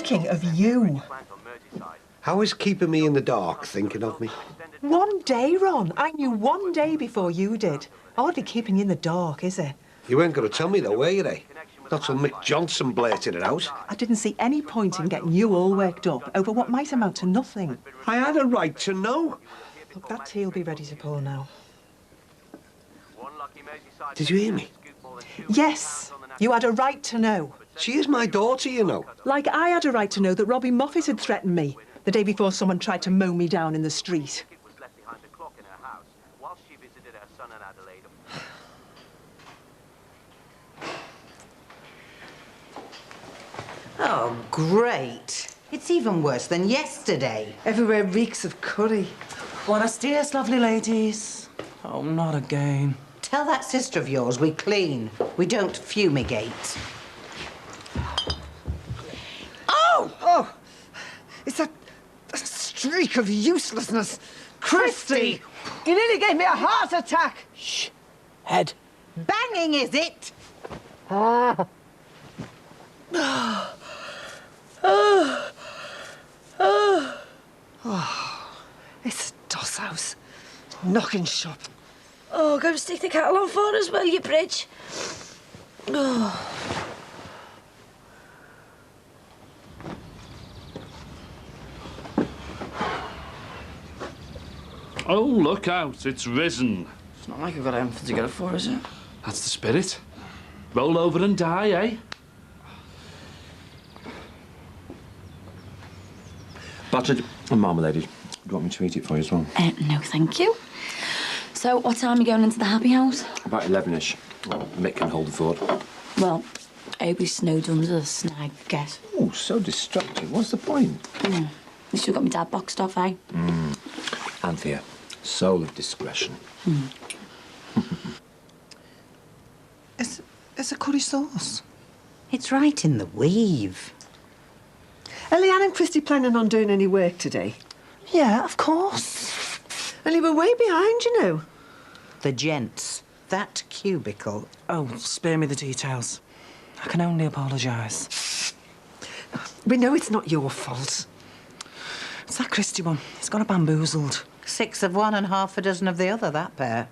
thinking of you. How is keeping me in the dark thinking of me? One day, Ron. I knew one day before you did. Hardly keeping you in the dark, is it? You weren't going to tell me though, were you, eh? Not till Mick Johnson blurted it out. I didn't see any point in getting you all worked up over what might amount to nothing. I had a right to know. Look, that tea will be ready to pour now. Did you hear me? Yes, you had a right to know. She is my daughter, you know. Like I had a right to know that Robbie Moffat had threatened me the day before someone tried to mow me down in the street. Oh, great. It's even worse than yesterday. Everywhere reeks of curry. Buenos dias, lovely ladies. Oh, not again. Tell that sister of yours we clean. We don't fumigate. Oh! Oh! It's that streak of uselessness. Christy! You nearly gave me a heart attack. Shh. Head. Banging, is it? Ah. Oh, it's a doss house. Knocking shop. Oh, go stick the kettle on for us, will you, Bridge? Oh. Oh, look out, it's risen. It's not like I've got anything to get it for, is it? That's the spirit. Roll over and die, eh? Buttered and marmalade. Do you want me to eat it for you as well? No, thank you. So, what time are you going into the happy house? About 11ish. Well, Mick can hold the fort. Well, I hope he's snowed under the snag, guess. Oh, so destructive. What's the point? At least you got my dad boxed off, eh? Anthea, soul of discretion. It's a curry sauce. It's right in the weave. Are Leanne and Christy planning on doing any work today? Yeah, of course. Only we're way behind, you know. The gents. That cubicle. Oh, spare me the details. I can only apologise. We know it's not your fault. It's that Christy one. He's got her bamboozled. 6 of one and half a dozen of the other, that pair.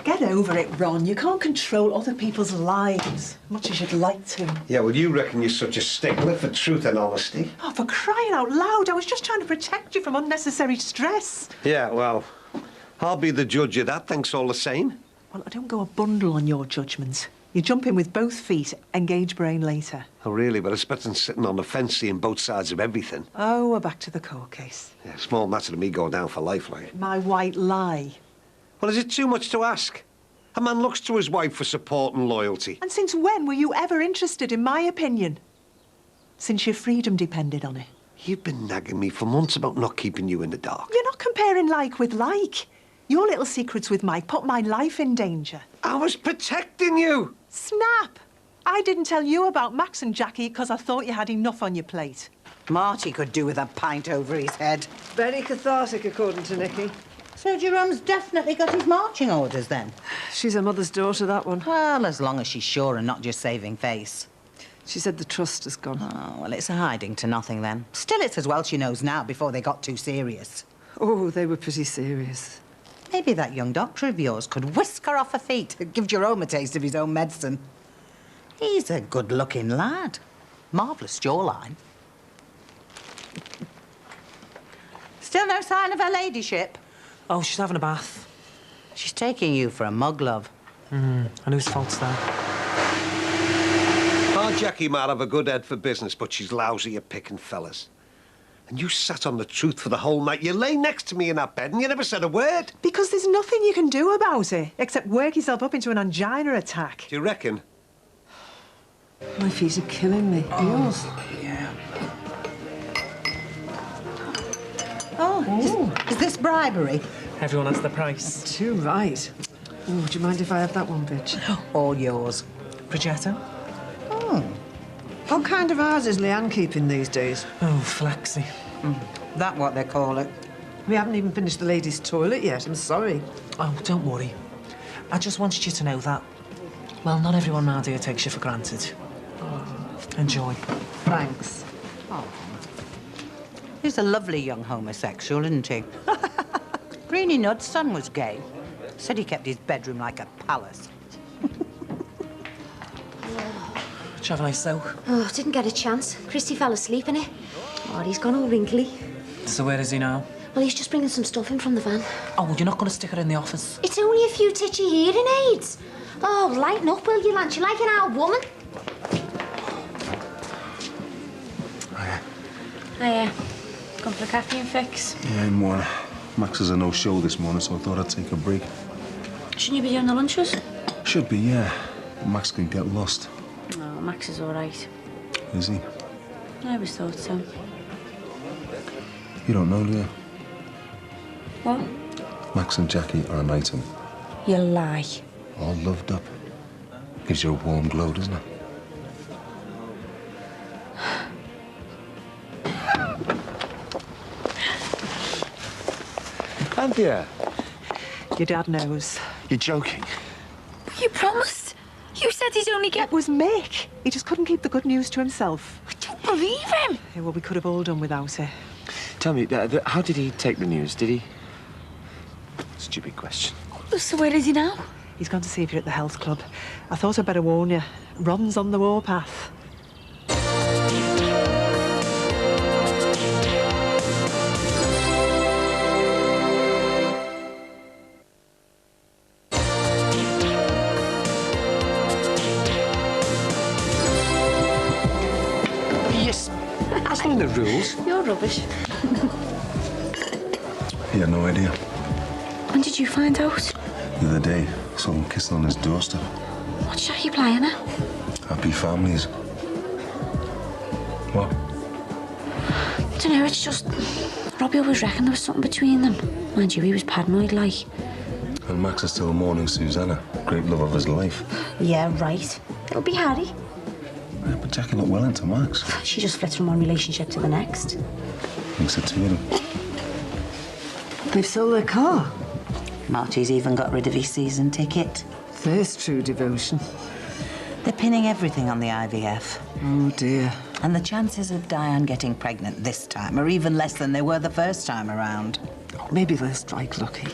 Get over it, Ron. You can't control other people's lives, much as you'd like to. Yeah, well, you reckon you're such a stickler for truth and honesty. Oh, for crying out loud, I was just trying to protect you from unnecessary stress. Yeah, well, I'll be the judge of that, thanks all the same. Well, I don't go a bundle on your judgment. You jump in with both feet, engage brain later. Oh, really? But it's better than sitting on the fence seeing both sides of everything. Oh, we're back to the court case. Yeah, small matter to me going down for life, like. My white lie. Well, is it too much to ask? A man looks to his wife for support and loyalty. And since when were you ever interested in my opinion? Since your freedom depended on it. You've been nagging me for months about not keeping you in the dark. You're not comparing like with like. Your little secrets with Mike put my life in danger. I was protecting you! Snap! I didn't tell you about Max and Jackie because I thought you had enough on your plate. Marty could do with a pint over his head. Very cathartic, according to Nicky. So Jerome's definitely got his marching orders, then? She's her mother's daughter, that one. Well, as long as she's sure and not just saving face. She said the trust has gone. Oh, well, it's a hiding to nothing, then. Still, it's as well she knows now before they got too serious. Oh, they were pretty serious. Maybe that young doctor of yours could whisk her off her feet and give Jerome a taste of his own medicine. He's a good-looking lad. Marvellous jawline. Still no sign of her ladyship? Oh, she's having a bath. She's taking you for a mug, love. And whose fault's that? Oh, Jackie might have a good head for business, but she's lousy at picking fellas. And you sat on the truth for the whole night. You lay next to me in that bed and you never said a word. Because there's nothing you can do about it, except work yourself up into an angina attack. Do you reckon? My feet are killing me. Yours? Yeah. Oh, is this bribery? Everyone has their price. Too right. Oh, do you mind if I have that one, bitch? All yours. Progetto? Oh. What kind of hours is Leanne keeping these days? Oh, flaxy. That what they call it. We haven't even finished the ladies' toilet yet, I'm sorry. Oh, don't worry. I just wanted you to know that, well, not everyone round here takes you for granted. Enjoy. Thanks. Oh. He's a lovely young homosexual, isn't he? Greenie Nudd's son was gay. Said he kept his bedroom like a palace. Did you have a nice soak? Oh, didn't get a chance. Christy fell asleep in it. Oh, he's gone all wrinkly. So where is he now? Well, he's just bringing some stuff in from the van. Oh, you're not going to stick her in the office? It's only a few titchy hearing aids. Oh, lighten up, will you, Lance? You're like an old woman. Hiya. Come for a caffeine fix? Yeah, more. Max has a no-show this morning, so I thought I'd take a break. Shouldn't you be doing the lunches? Should be, yeah. Max can get lost. Oh, Max is all right. Is he? I always thought so. You don't know, do you? What? Max and Jackie are an item. You lie. All loved up. Gives you a warm glow, doesn't it? Anthea, Your dad knows. you're joking. You promised. You said he'd only get... It was Mick. He just couldn't keep the good news to himself. I don't believe him. Yeah, well, we could have all done without it. Tell me, how did he take the news? Did he? Stupid question. So where is he now? He's gone to see if you're at the health club. I thought I'd better warn you. Ron's on the warpath. Yes, that's not in the rules. You're rubbish. He had no idea. When did you find out? The other day, saw him kissing on his doorstep. What shot you playing at? Happy families. What? I don't know, it's just... Robbie always reckoned there was something between them. Mind you, he was paranoid, like. And Max is still mourning Susanna, great love of his life. Yeah, right. It'll be Harry. Yeah, but Jackie looked well into Max. She just flits from one relationship to the next. Thinks the two of them. They've sold their car. Marty's even got rid of his season ticket. There's true devotion. They're pinning everything on the IVF. Oh, dear. And the chances of Diane getting pregnant this time are even less than they were the first time around. Maybe they'll strike lucky.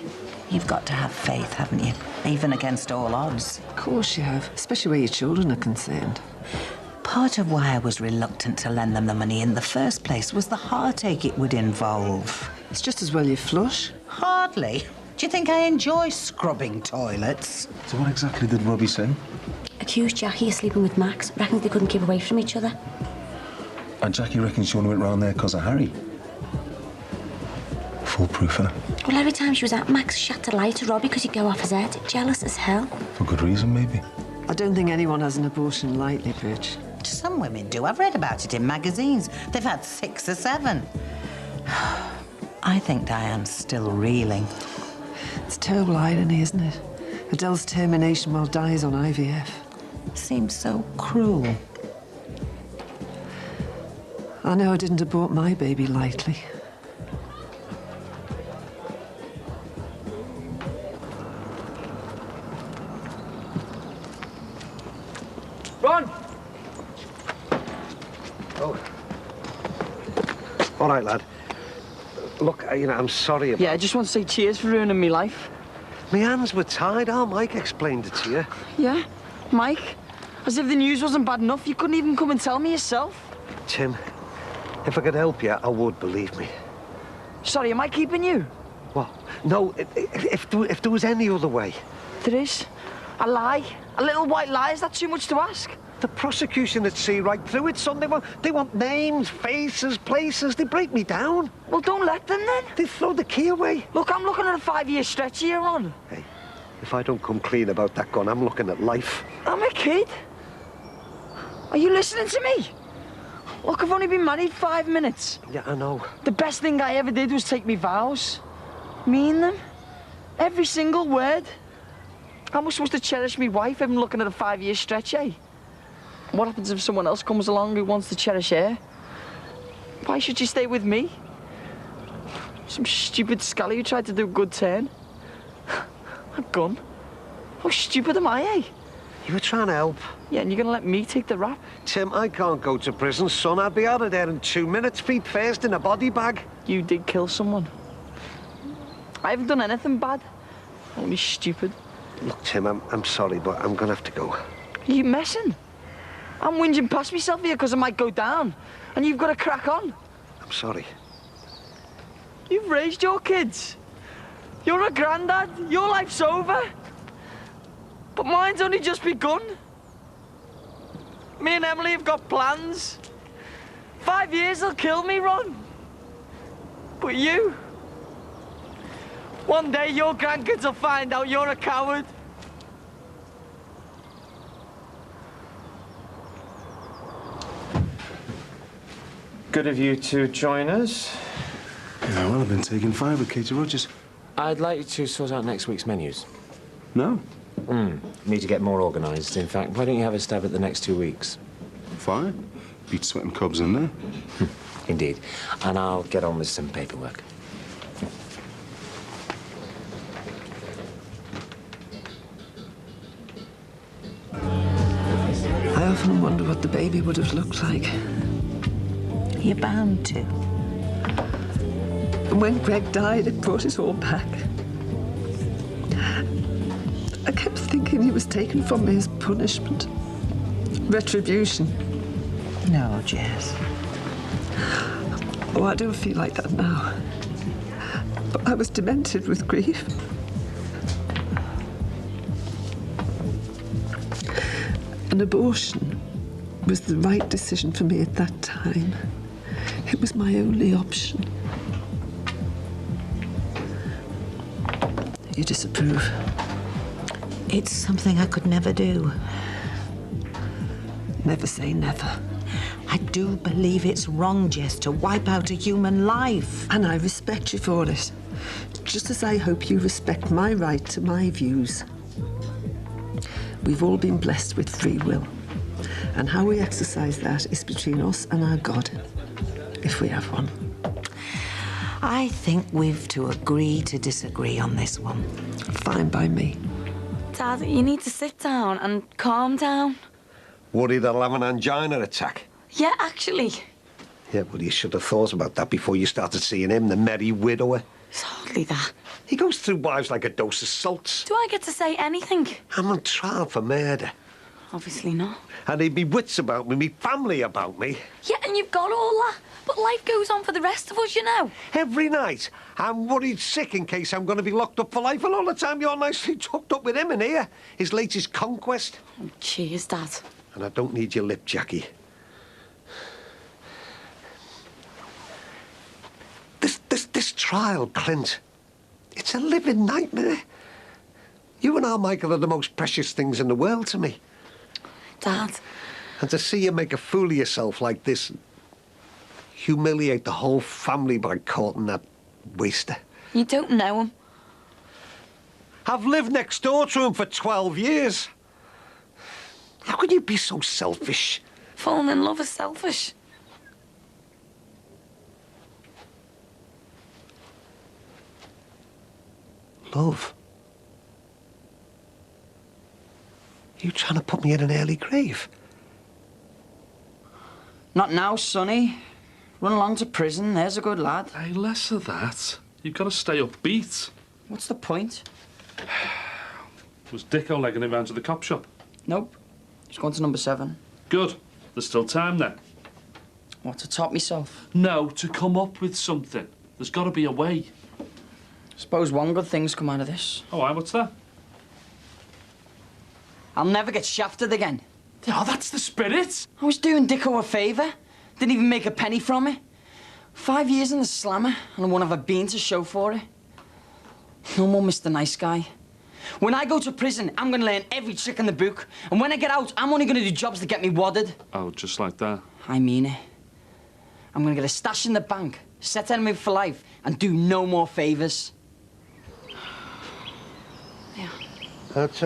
You've got to have faith, haven't you? Even against all odds. Of course you have, especially where your children are concerned. Part of why I was reluctant to lend them the money in the first place was the heartache it would involve. It's just as well you flush. Hardly. Do you think I enjoy scrubbing toilets? So what exactly did Robbie say? Accused Jackie of sleeping with Max. Reckoned they couldn't keep away from each other. And Jackie reckons she only went round there because of Harry. Foolproof, innit? Well, every time she was at Max, she had to lie to Robbie because he'd go off his head. Jealous as hell. For good reason, maybe. I don't think anyone has an abortion lightly, Birch. Some women do. I've read about it in magazines. They've had 6 or 7. I think Diane's still reeling. It's terrible irony, isn't it? Adele's termination while Di is on IVF. Seems so cruel. I know I didn't abort my baby lightly. Ron! Oh. All right, lad. Look, I'm sorry about... Yeah, I just want to say cheers for ruining me life. My hands were tied. Oh, Mike explained it to you. Yeah? Mike? As if the news wasn't bad enough, you couldn't even come and tell me yourself. Tim, if I could help you, I would, believe me. Sorry, am I keeping you? What? No, if there was any other way. There is. A lie. A little white lie. Is that too much to ask? The prosecution would see right through it, son. They want names, faces, places. They break me down. Well, don't let them, then. They throw the key away. Look, I'm looking at a 5-year stretch here, Ron. Hey, if I don't come clean about that gun, I'm looking at life. I'm a kid. Are you listening to me? Look, I've only been married 5 minutes. Yeah, I know. The best thing I ever did was take me vows. Mean them. Every single word. How am I supposed to cherish me wife if I'm looking at a 5-year stretch, eh? What happens if someone else comes along who wants to cherish her? Why should she stay with me? Some stupid scally who tried to do a good turn. A gun? How stupid am I, eh? You were trying to help. Yeah, and you're gonna let me take the rap? Tim, I can't go to prison, son. I'd be out of there in 2 minutes, feet first in a body bag. You did kill someone. I haven't done anything bad. Only stupid. Look, Tim, I'm sorry, but I'm gonna have to go. Are you messing? I'm whinging past myself here because I might go down. And you've got to crack on. I'm sorry. You've raised your kids. You're a granddad. Your life's over. But mine's only just begun. Me and Emily have got plans. 5 years will kill me, Ron. But you... one day your grandkids will find out you're a coward. Good of you to join us. Yeah, well, I've been taking 5 with Katie Rogers. I'd like you to sort out next week's menus. No. Need to get more organised. In fact, why don't you have a stab at the next 2 weeks? Fine. Beat sweating cobs in there. Indeed. And I'll get on with some paperwork. I often wonder what the baby would have looked like. You're bound to. And when Greg died, it brought it all back. I kept thinking he was taken from me as punishment. Retribution. No, Jess. Oh, I don't feel like that now. But I was demented with grief. An abortion was the right decision for me at that time. It was my only option. You disapprove? It's something I could never do. Never say never. I do believe it's wrong, Jess, to wipe out a human life. And I respect you for it. Just as I hope you respect my right to my views. We've all been blessed with free will. And how we exercise that is between us and our God, if we have one. I think we've to agree to disagree on this one. Fine by me. Dad, you need to sit down and calm down. Worried that I'll have an angina attack? Yeah, actually. Yeah, well, you should have thought about that before you started seeing him, the merry widower. It's hardly that. He goes through wives like a dose of salts. Do I get to say anything? I'm on trial for murder. Obviously not. And he'd be wits about me family about me. Yeah, and you've got all that. But life goes on for the rest of us, you know. Every night, I'm worried sick in case I'm going to be locked up for life, and all the time you're nicely tucked up with him in here, his latest conquest. Oh, cheers, Dad. And I don't need your lip, Jackie. This trial, Clint, it's a living nightmare. You and Michael are the most precious things in the world to me. Dad. And to see you make a fool of yourself like this, humiliate the whole family by courting that waster. You don't know him. I've lived next door to him for 12 years. How can you be so selfish? Falling in love is selfish. Love? You trying to put me in an early grave? Not now, Sonny. Run along to prison, there's a good lad. Hey, less of that. You've got to stay upbeat. What's the point? Was Dicko legging it round to the cop shop? Nope. He's going to number 7. Good. There's still time then. What, to top myself? No, to come up with something. There's got to be a way. Suppose one good thing's come out of this. Oh, aye, what's that? I'll never get shafted again. Oh, that's the spirit. I was doing Dicko a favour. Didn't even make a penny from it. 5 years in the slammer, and I won't have a bean to show for it. No more Mr. Nice Guy. When I go to prison, I'm going to learn every trick in the book. And when I get out, I'm only going to do jobs that get me wadded. Oh, just like that? I mean it. I'm going to get a stash in the bank, set enemy for life, and do no more favours. Yeah. That's,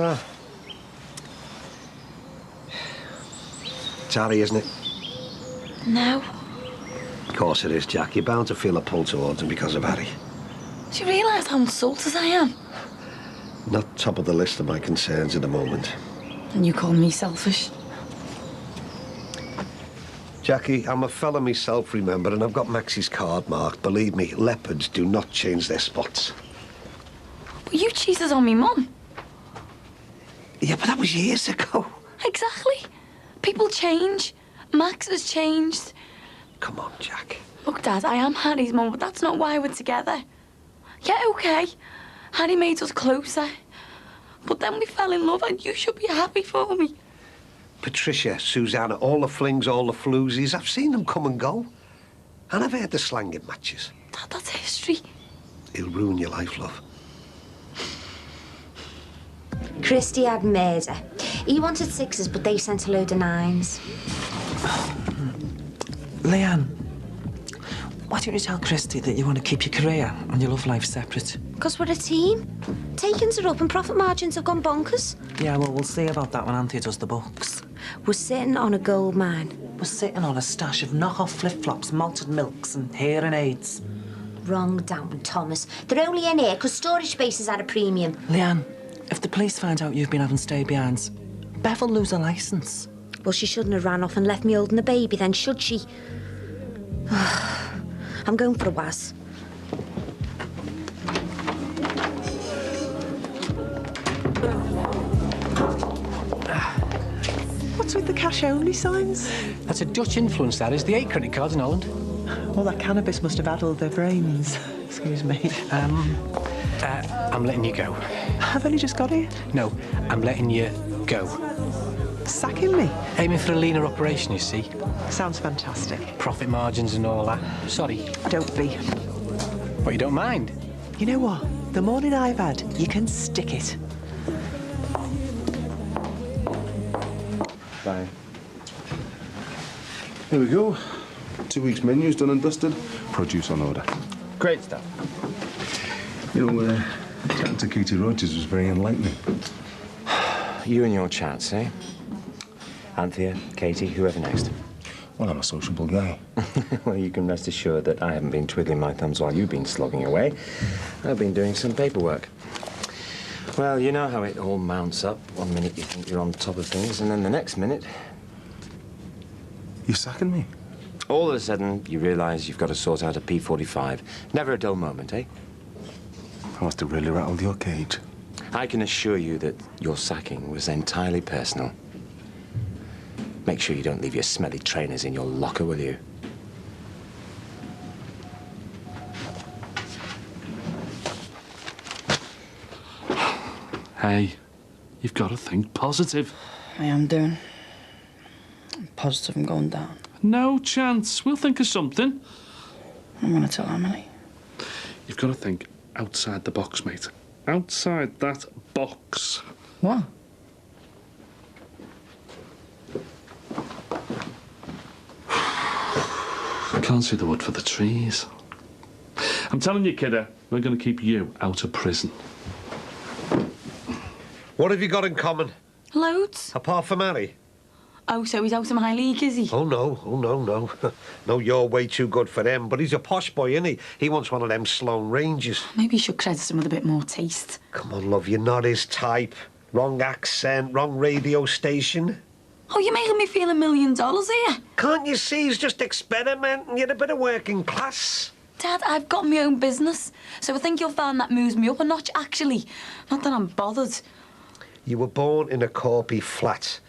It's Harry, isn't it? No. Of course it is, Jack. You're bound to feel a pull towards him because of Harry. Do you realise how insulted I am? Not top of the list of my concerns at the moment. And you call me selfish? Jackie, I'm a fella myself, remember, and I've got Maxie's card marked. Believe me, leopards do not change their spots. But you cheated on me, Mum. Yeah, but that was years ago. Exactly. People change. Max has changed. Come on, Jack. Look, Dad, I am Harry's mum, but that's not why we're together. Yeah, OK. Harry made us closer. But then we fell in love, and you should be happy for me. Patricia, Susanna, all the flings, all the floozies, I've seen them come and go. And I've heard the slanging matches. Dad, that's history. It'll ruin your life, love. Christy had murder. He wanted 6s, but they sent a load of 9s. Leanne, why don't you tell Christy that you want to keep your career and your love life separate? Because we're a team. Takings are up and profit margins have gone bonkers. Yeah, well, we'll see about that when Anthea does the books. We're sitting on a gold mine. We're sitting on a stash of knock-off flip-flops, malted milks and hearing aids. Wrong, Downton Thomas. They're only in here because storage space is at a premium. Leanne, if the police find out you've been having stay-behinds, Bev will lose her licence. Well, she shouldn't have ran off and left me holding the baby then, should she? I'm going for a waz. What's with the cash-only signs? That's a Dutch influence, that is. The 8 credit cards in Holland. Well, that cannabis must have addled their brains. Excuse me. I'm letting you go. I've only just got here. No, I'm letting you go. Sacking me? Aiming for a leaner operation, you see. Sounds fantastic. Profit margins and all that. Sorry. Don't be. What, you don't mind? You know what? The morning I've had, you can stick it. Bye. Here we go. 2 weeks' menus done and dusted. Produce on order. Great stuff. You know, chatting to Katie Rogers was very enlightening. You and your chats, eh? Anthea, Katie, whoever next. Well, I'm a sociable guy. Well, you can rest assured that I haven't been twiddling my thumbs while you've been slogging away. I've been doing some paperwork. Well, you know how it all mounts up. 1 minute you think you're on top of things, and then the next minute... You're sacking me? All of a sudden, you realise you've got to sort out a P45. Never a dull moment, eh? I must have really rattled your cage. I can assure you that your sacking was entirely personal. Make sure you don't leave your smelly trainers in your locker, will you? Hey, you've got to think positive. I am doing. I'm positive I'm going down. No chance. We'll think of something. I'm going to tell Emily. You've got to think outside the box, mate. Outside that box. What? I can't see the wood for the trees. I'm telling you, kidder, we're going to keep you out of prison. What have you got in common? Loads. Apart from Harry? Oh, so he's out of my league, is he? Oh, no. Oh, no. No, you're way too good for him. But he's a posh boy, isn't he? He wants one of them Sloane Rangers. Maybe you should credit him with a bit more taste. Come on, love, you're not his type. Wrong accent, wrong radio station. Oh, you're making me feel $1 million here. Can't you see he's just experimenting? You're a bit of working class. Dad, I've got my own business, so I think you'll find that moves me up a notch, actually. Not that I'm bothered. You were born in a corpy flat.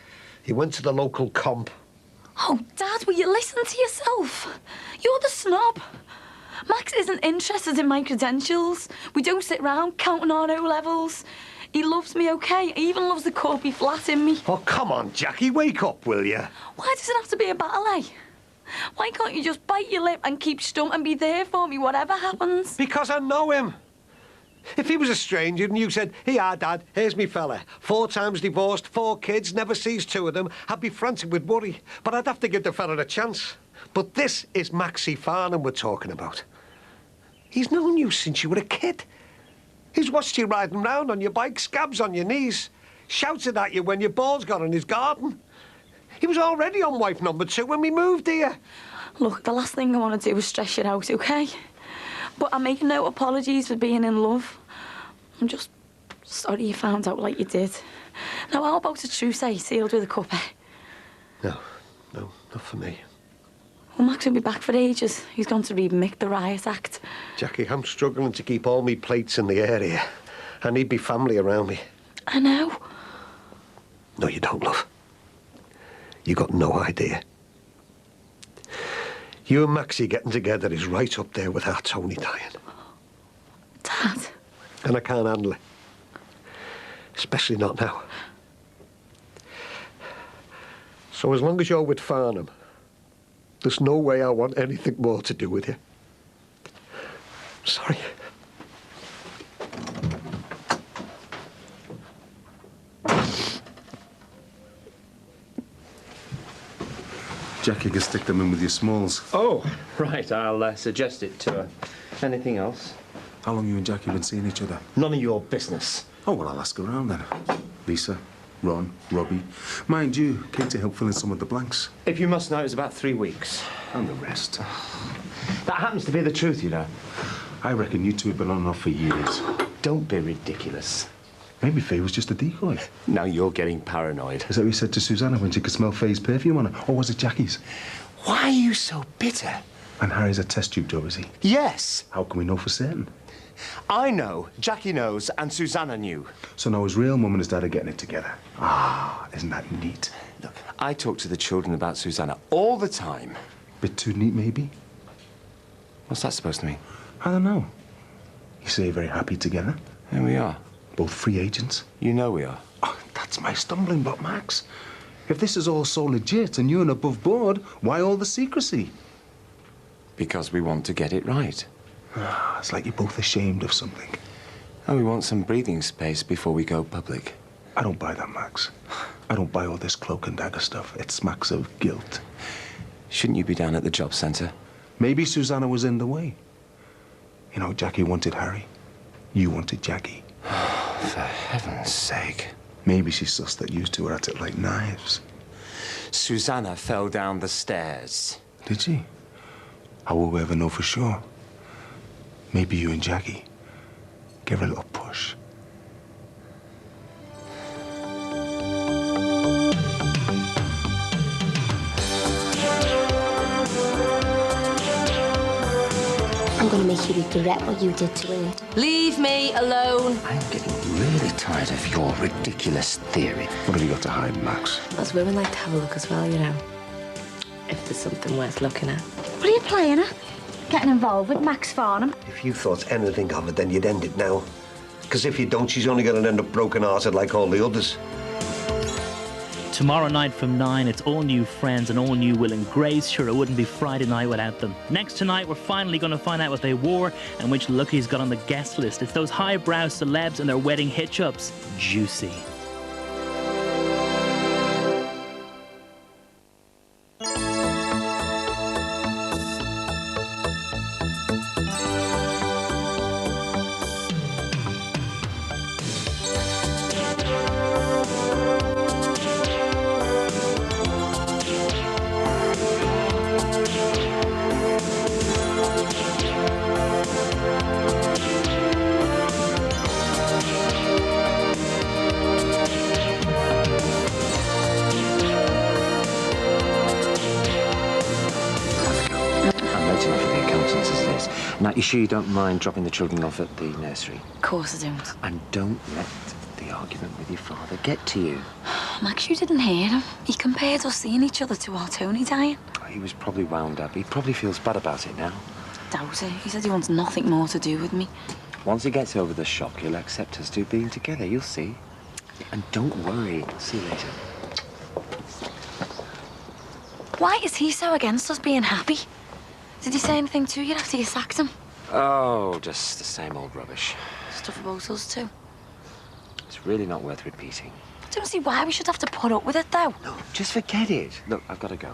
You went to the local comp. Oh, Dad, will you listen to yourself? You're the snob. Max isn't interested in my credentials. We don't sit round counting our O-levels. He loves me, OK? He even loves the corpy flat in me. Oh, come on, Jackie, wake up, will you? Why does it have to be a battle, eh? Why can't you just bite your lip and keep stum and be there for me, whatever happens? Because I know him. If he was a stranger and you said, "Here, Dad, here's me fella, 4 times divorced, 4 kids, never sees 2 of them," I'd be frantic with worry. But I'd have to give the fella a chance. But this is Maxie Farnham we're talking about. He's known you since you were a kid. He's watched you riding round on your bike, scabs on your knees, shouted at you when your balls got in his garden. He was already on wife number 2 when we moved here. Look, the last thing I want to do is stress you out, OK? But I make no apologies for being in love. I'm just Sorry you found out like you did. Now, how about a truce, sealed with a cuppa? No, not for me. Well, Max will be back for ages. He's gone to read Mick the Riot Act. Jackie, I'm struggling to keep all me plates in the area. I need me family around me. I know. No, you don't, love. You got no idea. You and Maxie getting together is right up there with our Tony dying. Dad? And I can't handle it. Especially not now. So as long as you're with Farnham, there's no way I want anything more to do with you. Sorry. Jackie can stick them in with your smalls. Oh, right. I'll suggest it to her. Anything else? How long you and Jackie been seeing each other? None of your business. Oh, well, I'll ask around then. Lisa, Ron, Robbie. Mind you, Katie helped fill in some of the blanks. If you must know, it was about 3 weeks. And the rest. That happens to be the truth, you know. I reckon you two have been on and off for years. Don't be ridiculous. Maybe Faye was just a decoy. Now you're getting paranoid. Is that what you said to Susanna when she could smell Faye's perfume on her? Or was it Jackie's? Why are you so bitter? And Harry's a test tube job, is he? Yes. How can we know for certain? I know, Jackie knows, and Susanna knew. So now his real mum and his dad are getting it together. Ah, isn't that neat? Look, I talk to the children about Susanna all the time. Bit too neat, maybe? What's that supposed to mean? I don't know. You say you're very happy together. Here we are. Both free agents. You know we are. Oh, that's my stumbling block, Max. If this is all so legit and you're an above board, why all the secrecy? Because we want to get it right. Ah, it's like you're both ashamed of something. And we want some breathing space before we go public. I don't buy that, Max. I don't buy all this cloak and dagger stuff. It smacks of guilt. Shouldn't you be down at the job centre? Maybe Susanna was in the way. You know, Jackie wanted Harry. You wanted Jackie. For heaven's sake. Maybe she sussed that you two were at it like knives. Susanna fell down the stairs. Did she? How will we ever know for sure? Maybe you and Jackie give her a little push. I'm gonna make you regret what you did to it. Leave me alone. I'm getting really tired of your ridiculous theory. What have you got to hide, Max? Us women like to have a look as well, you know. If there's something worth looking at. What are you playing at? Getting involved with Max Farnham? If you thought anything of it, then you'd end it now. Because if you don't, she's only going to end up broken-hearted like all the others. Tomorrow night from 9, it's all new friends and all new Will and Grace. Sure, it wouldn't be Friday night without them. Next tonight, we're finally going to find out what they wore and which lookies got on the guest list. It's those highbrow celebs and their wedding hitch-ups. Juicy. Now, you sure you don't mind dropping the children off at the nursery? Of course I don't. And don't let the argument with your father get to you. Max, you didn't hear him. He compared us seeing each other to our Tony dying. He was probably wound up. He probably feels bad about it now. Doubt it. He said he wants nothing more to do with me. Once he gets over the shock, he'll accept us two being together. You'll see. And don't worry. See you later. Why is he so against us being happy? Did he say anything to you after you sacked him? Oh, just the same old rubbish. Stuff about us too. It's really not worth repeating. I don't see why we should have to put up with it, though. No, just forget it. Look, I've got to go.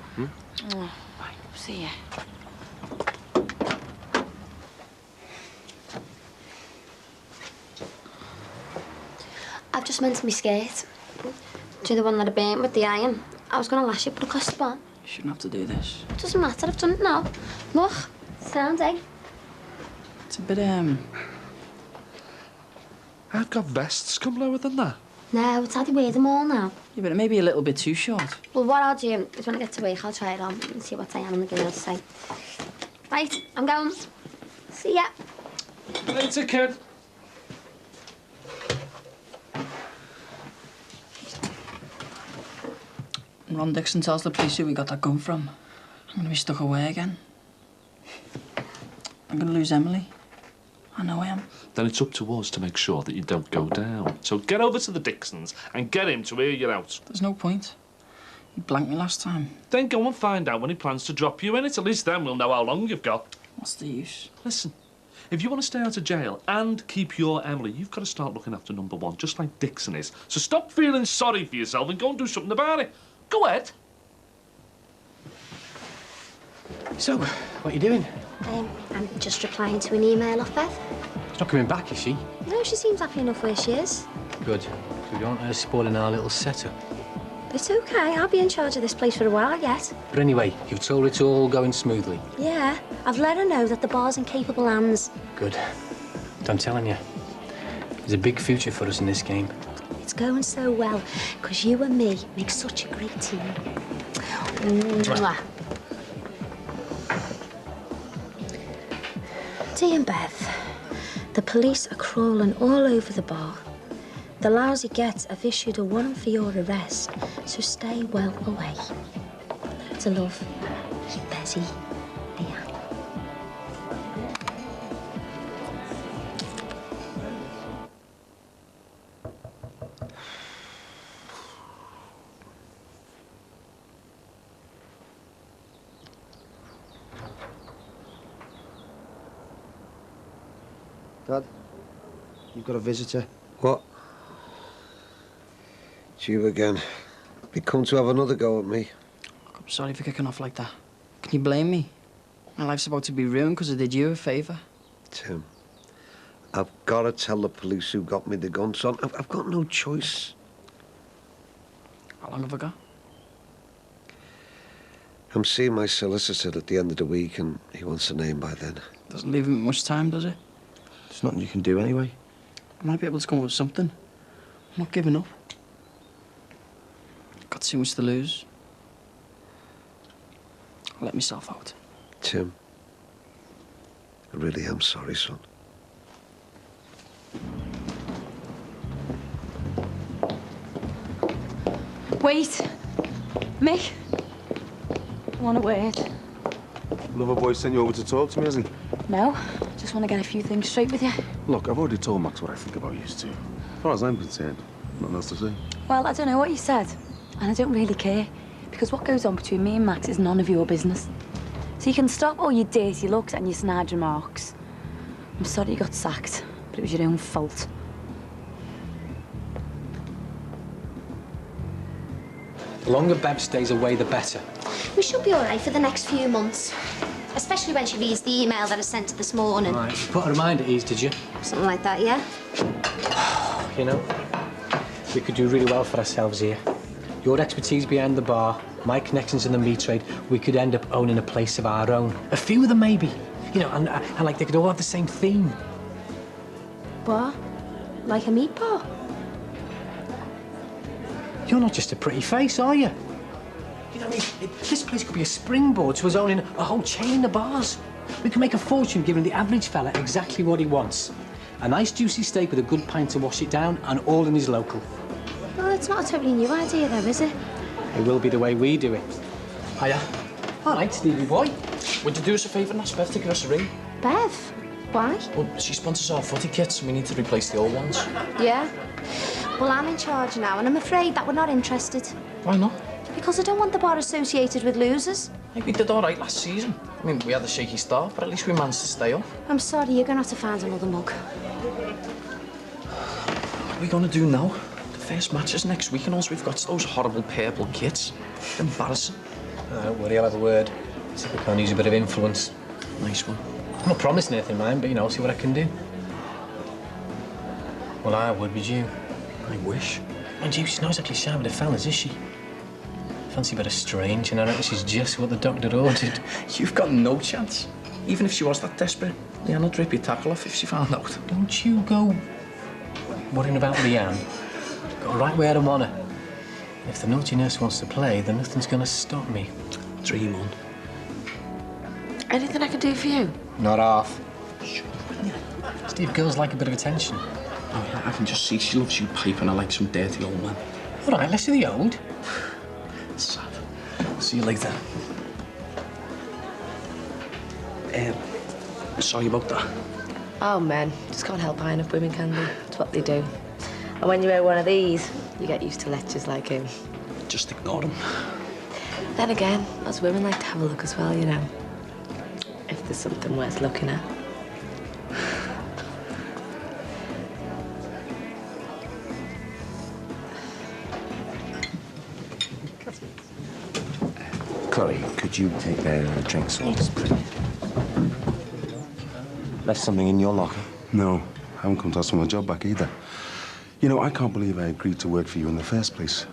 Oh, bye. See ya. I've just mended my skirt. Do the one that I burnt with the iron. I was gonna lash it, but it cost a bun. You shouldn't have to do this. It doesn't matter, I've done it now. Look, sound, eh? It's a bit, I've got vests come lower than that. No, it's how they wear them all now. Yeah, but it may be a little bit too short. Well, what I'll do is when I get to work, I'll try it on and see what I am going to say. Right, I'm going. See ya. Later, kid. Ron Dixon tells the police who we got that gun from. I'm going to be stuck away again. I'm going to lose Emily. I know I am. Then it's up to us to make sure that you don't go down. So get over to the Dixons and get him to hear you out. There's no point. He blanked me last time. Then go and find out when he plans to drop you in it. At least then we'll know how long you've got. What's the use? Listen, if you want to stay out of jail and keep your Emily, you've got to start looking after number one, just like Dixon is. So stop feeling sorry for yourself and go and do something about it. Go ahead. So, what are you doing? I'm just replying to an email off Beth. She's not coming back, is she? No, she seems happy enough where she is. Good. We don't want her spoiling our little setup. It's okay. I'll be in charge of this place for a while yet. But anyway, you've told her it's all going smoothly. Yeah, I've let her know that the bar's in capable hands. Good. I'm telling you, there's a big future for us in this game. It's going so well, because you and me make such a great team. Mwah. Dear Beth, the police are crawling all over the bar. The lousy gets have issued a warrant for your arrest, so stay well away. To love, Bessie, Leanne. Dad, you've got a visitor. What? It's you again. You come to have another go at me. Look, I'm sorry for kicking off like that. Can you blame me? My life's about to be ruined because I did you a favour. Tim, I've got to tell the police who got me the gun, son. I've got no choice. How long have I got? I'm seeing my solicitor at the end of the week, and he wants a name by then. Doesn't leave him much time, does it? There's nothing you can do anyway. I might be able to come up with something. I'm not giving up. Got too much to lose. I'll let myself out. Tim, I really am sorry, son. Wait. Mick. I want a word. Lover boy sent you over to talk to me, hasn't he? No. Just want to get a few things straight with you. Look, I've already told Max what I think about you two. As far as I'm concerned, nothing else to say. Well, I don't know what you said. And I don't really care. Because what goes on between me and Max is none of your business. So you can stop all your dirty looks and your snide remarks. I'm sorry you got sacked, but it was your own fault. The longer Bev stays away, the better. We should be all right for the next few months. Especially when she reads the email that I sent her this morning. Right. Put a reminder at ease, did you? Something like that, yeah? You know, we could do really well for ourselves here. Your expertise behind the bar, my connections in the meat trade, we could end up owning a place of our own. A few of them, maybe. You know, and like they could all have the same theme. What? Like a meat bar? You're not just a pretty face, are you? You know what I mean? This place could be a springboard to us owning a whole chain of bars. We can make a fortune giving the average fella exactly what he wants. A nice juicy steak with a good pint to wash it down, and all in his local. Well, it's not a totally new idea, though, is it? It will be the way we do it. Hiya. All right, Stevie boy. Would you do us a favour and ask Beth to give us a ring? Bev? Why? Well, she sponsors our footy kits and we need to replace the old ones. Yeah? Well, I'm in charge now, and I'm afraid that we're not interested. Why not? Because I don't want the bar associated with losers. Hey, we did all right last season. I mean, we had a shaky start, but at least we managed to stay up. I'm sorry, you're going to have to find another mug. What are we going to do now? The first match is next week and all we've got is those horrible purple kits. Embarrassing. Don't worry, I'll have a word. See if I can use a bit of influence. Nice one. I'm not promising anything, man, but, you know, see what I can do. Well, I would, would you? I wish. Mind you, she's not exactly shy with the fellas, is she? Fancy a bit of strange, and I reckon she's just what the doctor ordered. You've got no chance. Even if she was that desperate, Leanne would rip your tackle off if she found out. Don't you go worrying about Leanne. Got right where I want her. If the naughty nurse wants to play, then nothing's going to stop me. Dream on. Anything I can do for you? Not half. Steve, girls like a bit of attention. Oh, yeah, I can just see she loves you piping her like some dirty old man. All right, let's see the old. Sad. See you later. Sorry about that. Oh, men. Just can't help eyeing up women, can they? It's what they do. And when you wear one of these, you get used to lectures like him. Just ignore him. Then again, us women like to have a look as well, you know. If there's something worth looking at. Chloe, could you take their drinks orders, please? Left something in your locker? No, I haven't come to ask for my job back either. You know, I can't believe I agreed to work for you in the first place.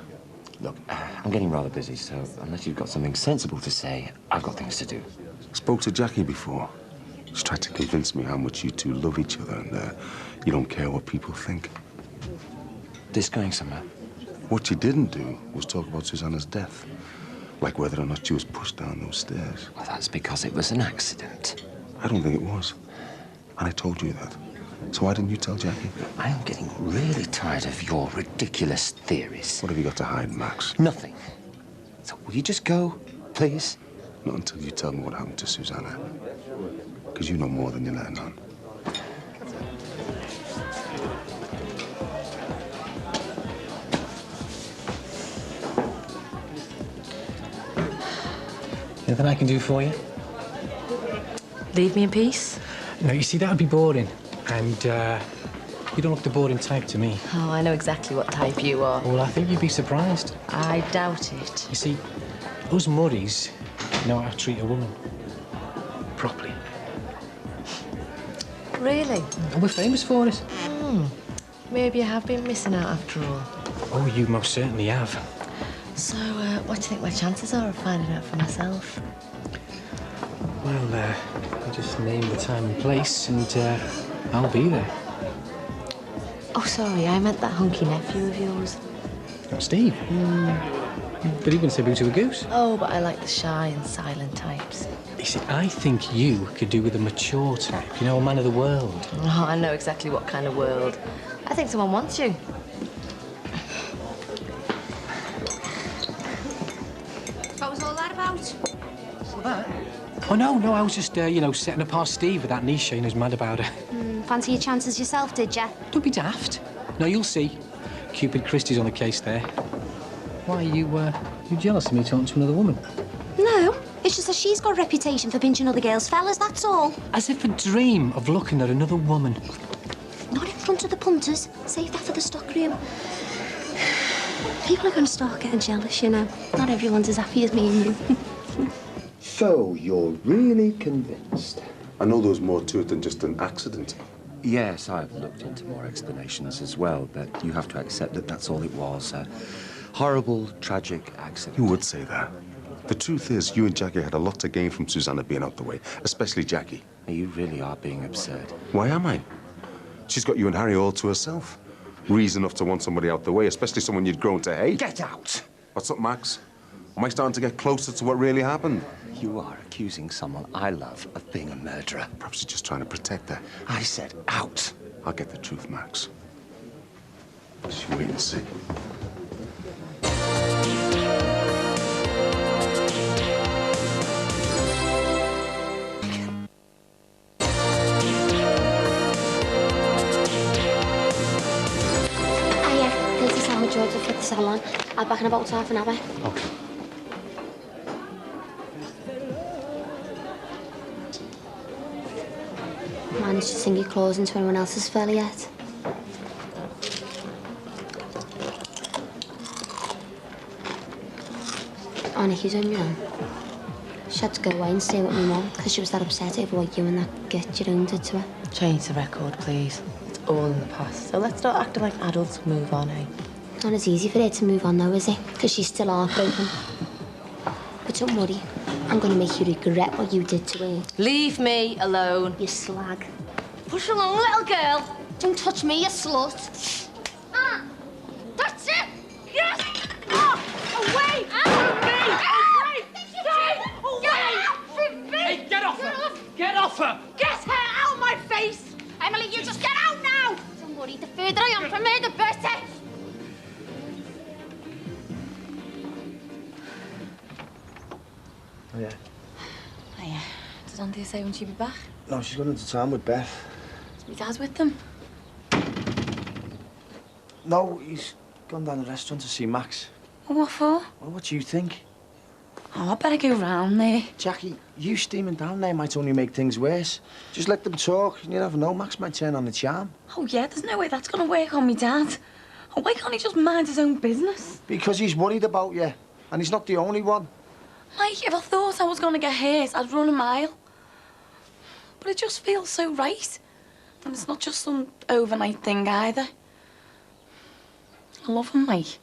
Look, I'm getting rather busy, so unless you've got something sensible to say, I've got things to do. Spoke to Jackie before. She tried to convince me how much you two love each other and you don't care what people think. This going somewhere? What she didn't do was talk about Susanna's death. Like whether or not she was pushed down those stairs. Well, that's because it was an accident. I don't think it was. And I told you that. So why didn't you tell Jackie? I am getting really tired of your ridiculous theories. What have you got to hide, Max? Nothing. So will you just go, please? Not until you tell me what happened to Susanna. Because you know more than you're letting on. Anything I can do for you? Leave me in peace? No, you see, that would be boring. And, you don't look the boring type to me. Oh, I know exactly what type you are. Well, I think you'd be surprised. I doubt it. You see, us Murrays know how to treat a woman. Properly. Really? And we're famous for it. Maybe I have been missing out after all. Oh, you most certainly have. So, what do you think my chances are of finding out for myself? Well, you just name the time and place, and I'll be there. Oh, sorry, I meant that hunky nephew of yours. Not Steve. But he wouldn't say boo to a goose. Oh, but I like the shy and silent types. You see, I think you could do with a mature type, you know, a man of the world. Oh, I know exactly what kind of world. I think someone wants you. What was all that about? What's that? Oh, no, I was just, you know, setting apart Steve with that Nisha, you know, who's mad about her. Fancy your chances yourself, did ya? Don't be daft. No, you'll see. Cupid Christie's on the case there. Why, you jealous of me talking to another woman? No, it's just that she's got a reputation for pinching other girls' fellas, that's all. As if a dream of looking at another woman. Not in front of the punters. Save that for the stockroom. People are going to start getting jealous, you know. Not everyone's as happy as me and you. So, you're really convinced? I know there was more to it than just an accident. Yes, I've looked into more explanations as well, but you have to accept that that's all it was. A horrible, tragic accident. You would say that. The truth is, you and Jackie had a lot to gain from Susanna being out the way, especially Jackie. You really are being absurd. Why am I? She's got you and Harry all to herself. Reason enough to want somebody out the way, especially someone you'd grown to hate. Get out! What's up, Max? Am I starting to get closer to what really happened? You are accusing someone I love of being a murderer. Perhaps you're just trying to protect her. I said out. I'll get the truth, Max. Just wait and see. There's the sandwich order for the salon. I'll be back in about half an hour. Okay. Managed to sing your claws into anyone else's fella yet? Oh, Nicky's on your own. She had to go away and stay with my mum because she was that upset over what you and that git you own did to her. Change the record, please. It's all in the past. So let's start acting like adults and move on, eh? Not as easy for her to move on, though, is it? Because she's still heartbroken. But don't worry. I'm going to make you regret what you did to her. Leave me alone. You slag. Push along, little girl. Don't touch me, you slut. Oh, yeah. Hiya. Did Anthea say when she'd be back? No, she's gone into town with Beth. Is my dad with them? No, he's gone down the restaurant to see Max. What for? Well, what do you think? Oh, I better go round there. Jackie, you steaming down there might only make things worse. Just let them talk, and you never know, Max might turn on the charm. Oh, yeah, there's no way that's going to work on me dad. Oh, why can't he just mind his own business? Because he's worried about you, and he's not the only one. Mike, if I thought I was going to get hurt, I'd run a mile. But it just feels so right. And it's not just some overnight thing either. I love him, Mike.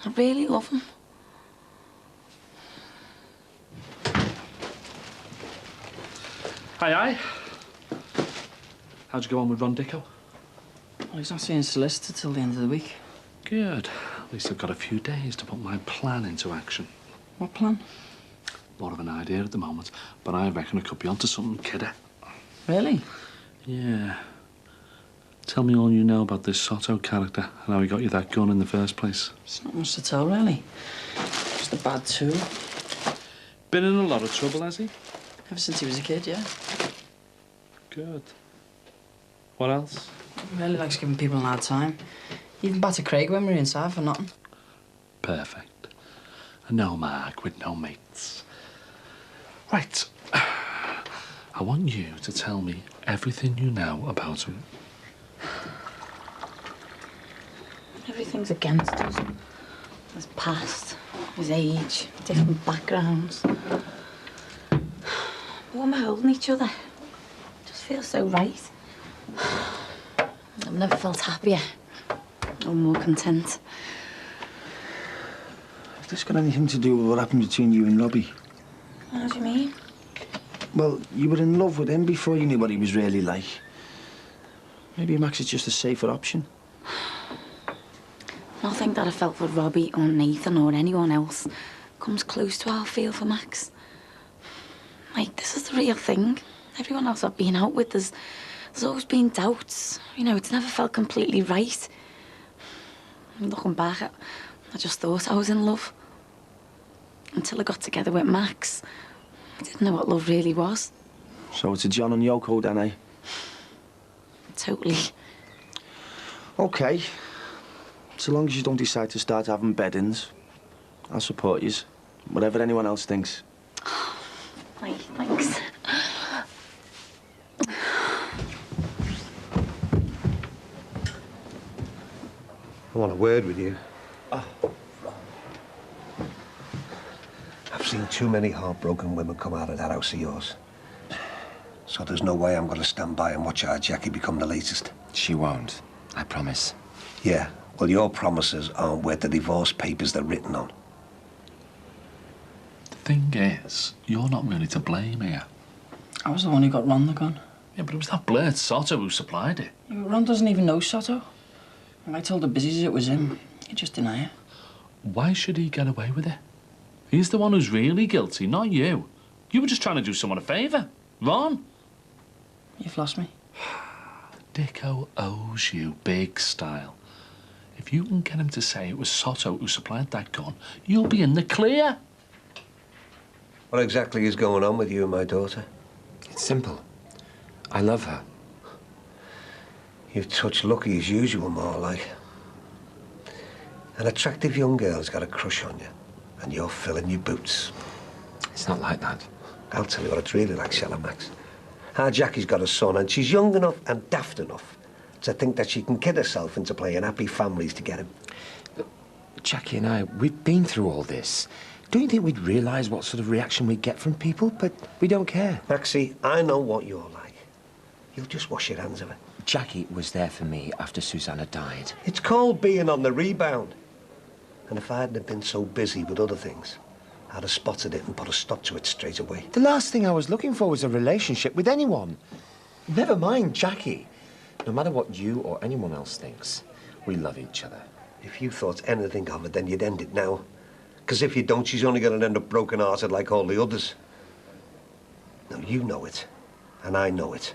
I really love him. Aye. How'd you go on with Ron Dicko? Well, he's not seeing solicitor till the end of the week. Good. At least I've got a few days to put my plan into action. What plan? More of an idea at the moment, but I reckon I could be onto something, kidder. Really? Yeah. Tell me all you know about this Soto character and how he got you that gun in the first place. It's not much to tell, really. Just a bad tool. Been in a lot of trouble, has he? Ever since he was a kid, yeah. Good. What else? He really likes giving people a hard time. He even battered Craig when we were inside for nothing. Perfect. A no mark with no mates. Right. I want you to tell me everything you know about him. Everything's against us. His past, his age, different backgrounds. But when we're holding each other, it just feels so right. I've never felt happier or more content. Has this got anything to do with what happened between you and Robbie? What do you mean? Well, you were in love with him before you knew what he was really like. Maybe Max is just a safer option. Nothing that I felt for Robbie or Nathan or anyone else comes close to how I feel for Max. Like, this is the real thing. Everyone else I've been out with, there's always been doubts. You know, it's never felt completely right. And looking back, I just thought I was in love. Until I got together with Max. I didn't know what love really was. So it's a John and Yoko then, eh? Totally. OK. So long as you don't decide to start having bed-ins, I'll support you. Whatever anyone else thinks. Right, thanks. I want a word with you. Oh. I've seen too many heartbroken women come out of that house of yours. So there's no way I'm going to stand by and watch our Jackie become the latest. She won't. I promise. Yeah, well, your promises aren't worth the divorce papers they're written on. The thing is, you're not really to blame here. I was the one who got Ron the gun. Yeah, but it was that blurred Soto who supplied it. Yeah, but Ron doesn't even know Soto. When I told the busies it was him, he'd just deny it. Why should he get away with it? He's the one who's really guilty, not you. You were just trying to do someone a favour. Ron. You've lost me. Dicko owes you big style. If you can get him to say it was Soto who supplied that gun, you'll be in the clear. What exactly is going on with you and my daughter? It's simple. I love her. You've touched lucky as usual, more like. An attractive young girl's got a crush on you, and you're filling your boots. It's not like that. I'll tell you what it's really like, shall I, Max? Our Jackie's got a son, and she's young enough and daft enough to think that she can kid herself into playing happy families to get him. Jackie and I, we've been through all this. Don't you think we'd realise what sort of reaction we'd get from people? But we don't care. Maxie, I know what you're like. You'll just wash your hands of it. Jackie was there for me after Susanna died. It's called being on the rebound. And if I hadn't have been so busy with other things, I'd have spotted it and put a stop to it straight away. The last thing I was looking for was a relationship with anyone. Never mind Jackie. No matter what you or anyone else thinks, we love each other. If you thought anything of it, then you'd end it now. Because if you don't, she's only going to end up broken-hearted like all the others. Now, you know it, and I know it.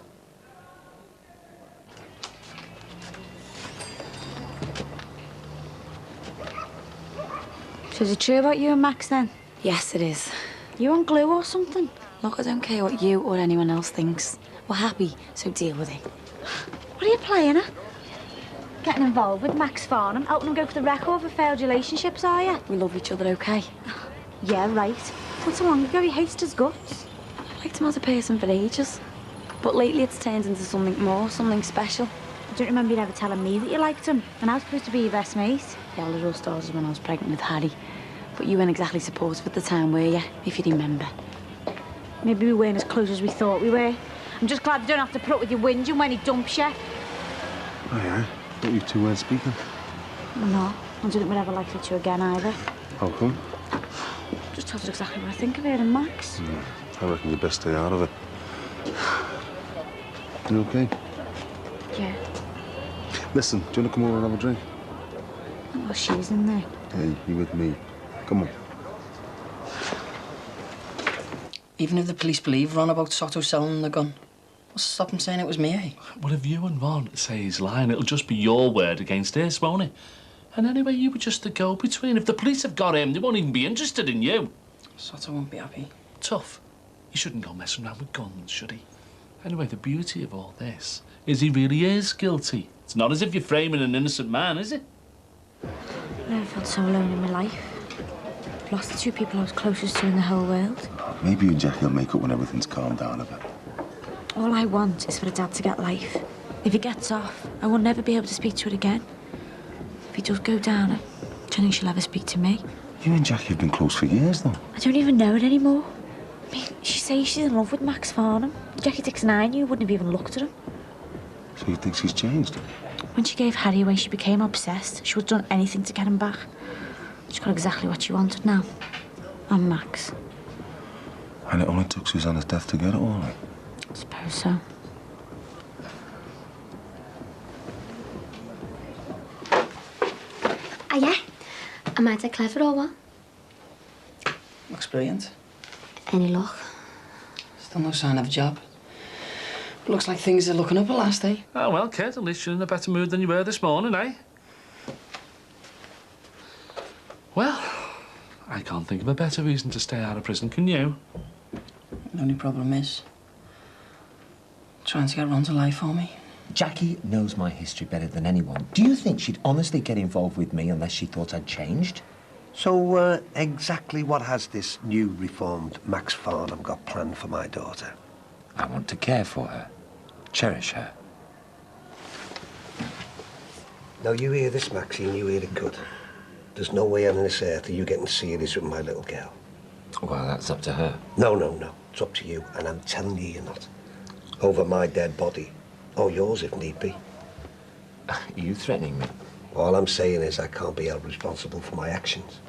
So is it true about you and Max, then? Yes, it is. You on glue or something? Look, I don't care what you or anyone else thinks. We're happy, so deal with it. What are you playing at? Getting involved with Max Farnham, helping him go for the record for failed relationships, are you? We love each other, okay? Yeah, right. Not so long ago, he hated his guts. I liked him as a person for ages. But lately it's turned into something more, something special. I don't remember you ever telling me that you liked him, and I was supposed to be your best mate. Yeah, well, it all started when I was pregnant with Harry. But you weren't exactly supportive at the time, were you? If you remember. Maybe we weren't as close as we thought we were. I'm just glad you don't have to put up with your whinging when he dumps you. Oh, yeah? Don't you two weren't speaking? No, I don't think we're ever likely to again either. How come? Just told you exactly what I think of her and Max. I reckon you best stay out of it. You okay? Yeah. Listen, do you want to come over and have a drink? Well, she's in there. Hey, you with me. Come on. Even if the police believe Ron about Soto selling the gun, what's to stop him saying it was me, eh? Well, if you and Ron say he's lying, it'll just be your word against his, won't it? And anyway, you were just the go-between. If the police have got him, they won't even be interested in you. Soto won't be happy. Tough. He shouldn't go messing around with guns, should he? Anyway, the beauty of all this is he really is guilty. It's not as if you're framing an innocent man, is it? I've never felt so alone in my life. I've lost the two people I was closest to in the whole world. Maybe you and Jackie will make up when everything's calmed down a bit. All I want is for a dad to get life. If he gets off, I will never be able to speak to her again. If he does go down, I don't think she'll ever speak to me. You and Jackie have been close for years, though. I don't even know her anymore. I mean, she says she's in love with Max Farnham. Jackie Dixon I knew wouldn't have even looked at him. So you think she's changed? When she gave Harry away, she became obsessed. She would have done anything to get him back. She got exactly what she wanted now. And Max. And it only took Susanna's death to get it all right. I suppose so. Ah, yeah? Am I that clever or what? Looks brilliant. Any luck? Still no sign of a job. Looks like things are looking up at last, eh? Oh, well, Kate, at least you're in a better mood than you were this morning, eh? Well, I can't think of a better reason to stay out of prison, can you? The only problem is trying to get Ron to lie for me. Jackie knows my history better than anyone. Do you think she'd honestly get involved with me unless she thought I'd changed? So, exactly what has this new reformed Max Farnham got planned for my daughter? I want to care for her, cherish her. Now, you hear this, Maxine, you hear it good. There's no way on this earth are you getting serious with my little girl. Well, that's up to her. No, no, no. It's up to you, and I'm telling you you're not. Over my dead body. Or yours, if need be. Are you threatening me? All I'm saying is I can't be held responsible for my actions.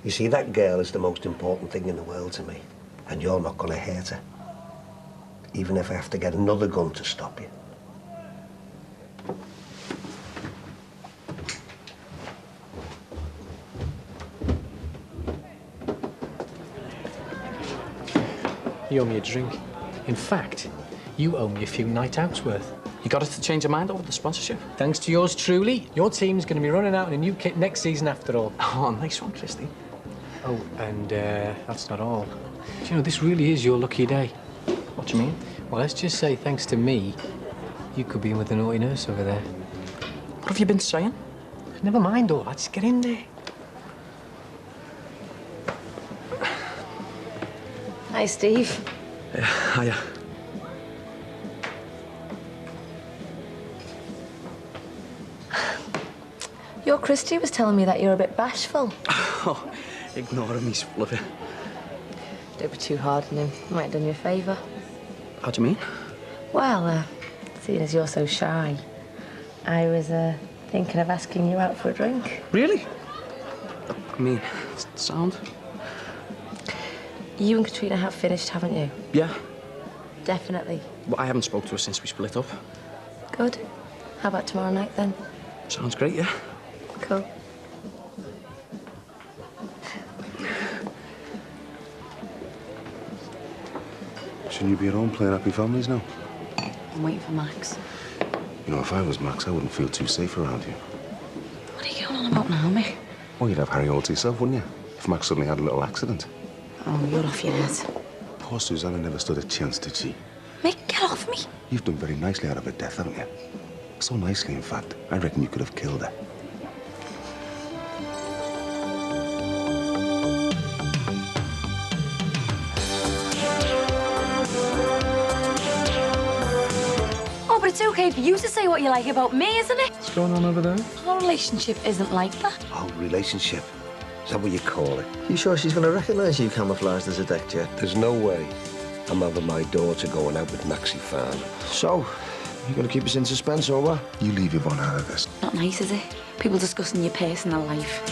You see, that girl is the most important thing in the world to me. And you're not going to hurt her. Even if I have to get another gun to stop you. You owe me a drink. In fact, you owe me a few night outs worth. You got us to change your mind over the sponsorship? Thanks to yours truly, your team's going to be running out in a new kit next season after all. Oh, nice one, Christy. Oh, and that's not all. Do you know, this really is your lucky day. What do you mean? Well, let's just say, thanks to me, you could be in with the naughty nurse over there. What have you been saying? Never mind all that, just get in there. Hi, Steve. Hiya. Your Christy was telling me that you're a bit bashful. Oh, ignore him, he's full of it. Don't be too hard on him. Might have done you a favour. How do you mean? Well, seeing as you're so shy, I was thinking of asking you out for a drink. Really? I mean, sound? You and Katrina have finished, haven't you? Yeah. Definitely. Well, I haven't spoke to her since we split up. Good. How about tomorrow night, then? Sounds great, yeah. Cool. Shouldn't you be at home playing Happy Families now? I'm waiting for Max. You know, if I was Max, I wouldn't feel too safe around you. What are you going on about now, Mick? Well, you'd have Harry all to yourself, wouldn't you? If Max suddenly had a little accident. Oh, you're off your head. Poor Susanna never stood a chance, did she? Mick, get off me. You've done very nicely out of her death, haven't you? So nicely, in fact. I reckon you could have killed her. Oh, but it's okay for you to say what you like about me, isn't it? What's going on over there? Our relationship isn't like that. Oh, relationship. Is that what you call it? You sure she's going to recognise you camouflaged as a deck chair? There's no way I'm having my daughter going out with Maxie Farn. So, you going to keep us in suspense, or what? You leave Yvonne out of this. Not nice, is it? People discussing your personal life.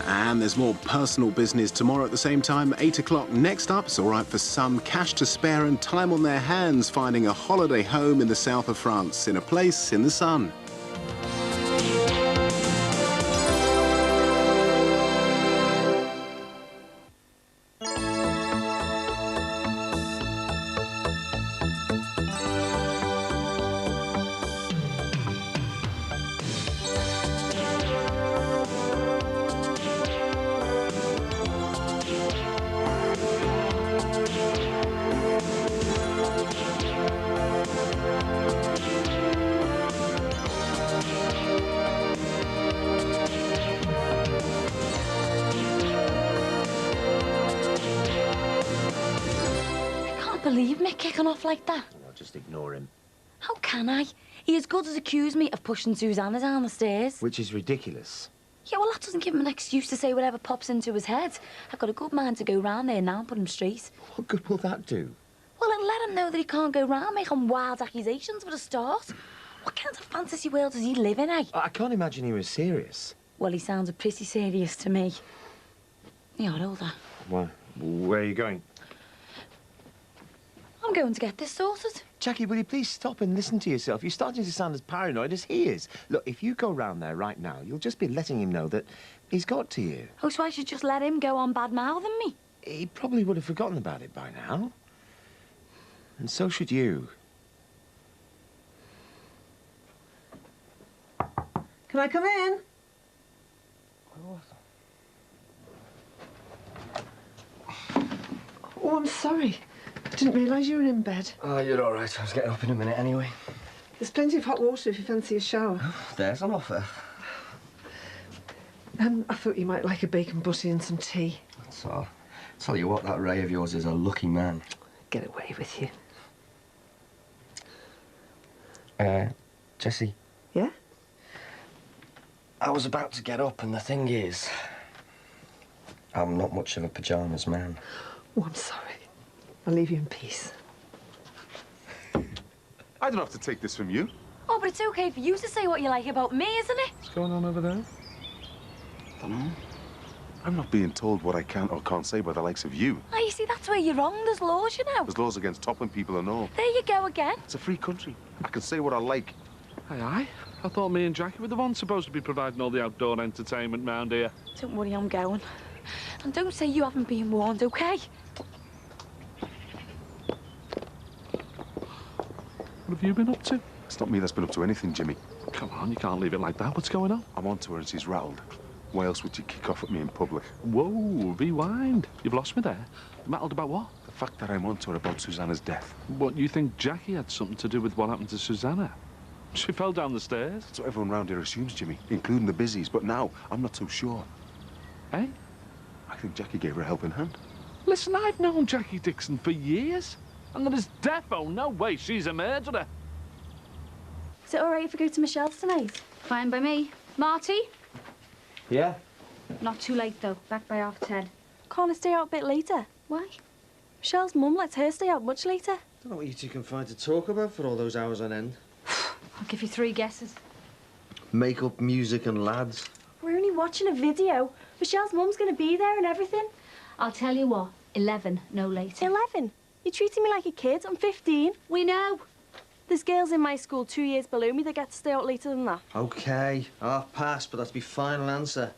And there's more personal business tomorrow at the same time, 8 o'clock. Next up, it's all right for some cash to spare and time on their hands finding a holiday home in the south of France, in a place in the sun. Believe me kicking off like that. I'll just ignore him. How can I? He as good as accused me of pushing Susanna down the stairs. Which is ridiculous. Yeah, well, that doesn't give him an excuse to say whatever pops into his head. I've got a good mind to go round there now and put him straight. What good will that do? Well, it'll let him know that he can't go round making wild accusations for a start. What kind of fantasy world does he live in, eh? I can't imagine he was serious. Well, he sounded pretty serious to me. Yeah, hold on. Why? Where are you going? I'm going to get this sorted. Jackie, will you please stop and listen to yourself? You're starting to sound as paranoid as he is. Look, if you go round there right now, you'll just be letting him know that he's got to you. Oh, so I should just let him go on bad-mouthing me? He probably would have forgotten about it by now. And so should you. Can I come in? Oh, I'm sorry. I didn't realise you were in bed. Oh, you're all right. I was getting up in a minute anyway. There's plenty of hot water if you fancy a shower. There's an offer. I thought you might like a bacon butty and some tea. That's all. Tell you what, that Ray of yours is a lucky man. Get away with you. Jessie? Yeah? I was about to get up, and the thing is, I'm not much of a pyjamas man. Oh, I'm sorry. I'll leave you in peace. I don't have to take this from you. Oh, but it's okay for you to say what you like about me, isn't it? What's going on over there? Dunno. I'm not being told what I can or can't say by the likes of you. Oh, you see, that's where you're wrong. There's laws, you know. There's laws against toppling people and all. There you go again. It's a free country. I can say what I like. Aye. I thought me and Jackie were the ones supposed to be providing all the outdoor entertainment round here. Don't worry, I'm going. And don't say you haven't been warned, OK? What have you been up to? It's not me that's been up to anything, Jimmy. Come on, you can't leave it like that. What's going on? I'm on to her and she's rattled. Why else would you kick off at me in public? Whoa, rewind. You've lost me there. Rattled about what? The fact that I'm on to her about Susanna's death. What, you think Jackie had something to do with what happened to Susanna? She fell down the stairs. That's what everyone round here assumes, Jimmy, including the busies. But now, I'm not so sure. Eh? I think Jackie gave her a helping hand. Listen, I've known Jackie Dixon for years. And there is defo no way she's a murderer. Is it all right if we go to Michelle's tonight? Fine by me. Marty? Yeah? Not too late, though. Back by 10:30. Can't I stay out a bit later? Why? Michelle's mum lets her stay out much later. Don't know what you two can find to talk about for all those hours on end. I'll give you 3 guesses. Makeup, music and lads. We're only watching a video. Michelle's mum's going to be there and everything. I'll tell you what. 11, no later. 11? You're treating me like a kid. I'm 15. We know. There's girls in my school 2 years below me that get to stay out later than that. OK, half past, but that's my final answer.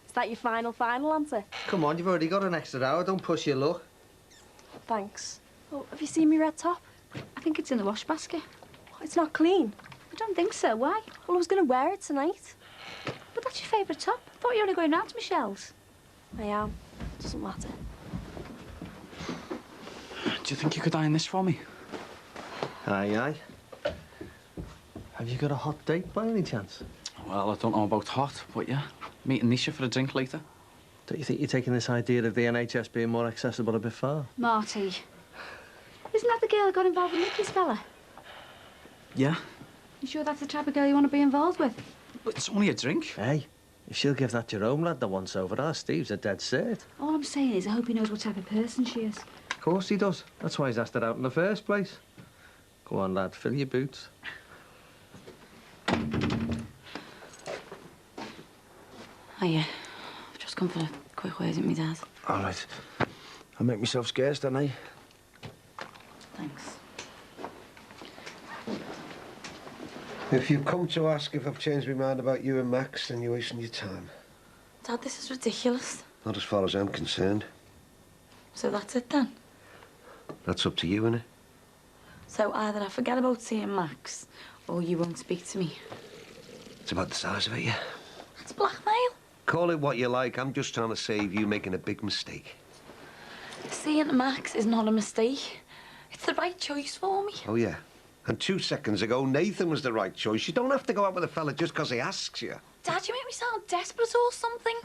Is that your final answer? Come on, you've already got an extra hour. Don't push your luck. Thanks. Oh, have you seen me red top? I think it's in the wash basket. Oh, it's not clean. I don't think so. Why? Well, I was going to wear it tonight. But that's your favourite top. I thought you were only going round to Michelle's. I am. Doesn't matter. Do you think you could iron this for me? Aye. Have you got a hot date by any chance? Well, I don't know about hot, but yeah. Meeting Nisha for a drink later. Don't you think you're taking this idea of the NHS being more accessible a bit far? Marty. Isn't that the girl that got involved with Nicky's fella? Yeah? You sure that's the type of girl you want to be involved with? But it's only a drink. Hey, if she'll give that Jerome lad the once over, our Steve's a dead cert. All I'm saying is I hope he knows what type of person she is. Of course he does. That's why he's asked her out in the first place. Go on, lad, fill your boots. Hiya. I've just come for a quick word with me dad. All right. I make myself scarce, don't I? Thanks. If you come to ask if I've changed my mind about you and Max, then you're wasting your time. Dad, this is ridiculous. Not as far as I'm concerned. So that's it then? That's up to you, innit? So either I forget about seeing Max, or you won't speak to me. It's about the size of it, yeah. It's blackmail. Call it what you like. I'm just trying to save you making a big mistake. Seeing Max is not a mistake. It's the right choice for me. Oh, yeah. And 2 seconds ago, Nathan was the right choice. You don't have to go out with a fella just because he asks you. Dad, you make me sound desperate or something.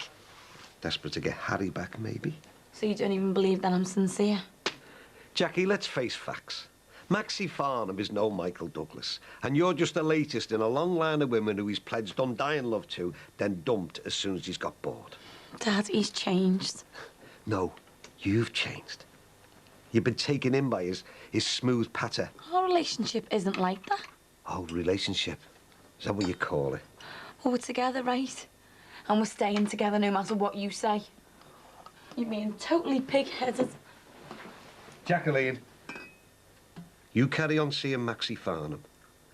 Desperate to get Harry back, maybe? So you don't even believe that I'm sincere? Jackie, let's face facts. Maxie Farnham is no Michael Douglas, and you're just the latest in a long line of women who he's pledged undying love to, then dumped as soon as he's got bored. Dad, he's changed. No, you've changed. You've been taken in by his smooth patter. Our relationship isn't like that. Oh, relationship. Is that what you call it? Well, we're together, right? And we're staying together no matter what you say. You're being totally pig-headed. Jacqueline, you carry on seeing Maxie Farnham,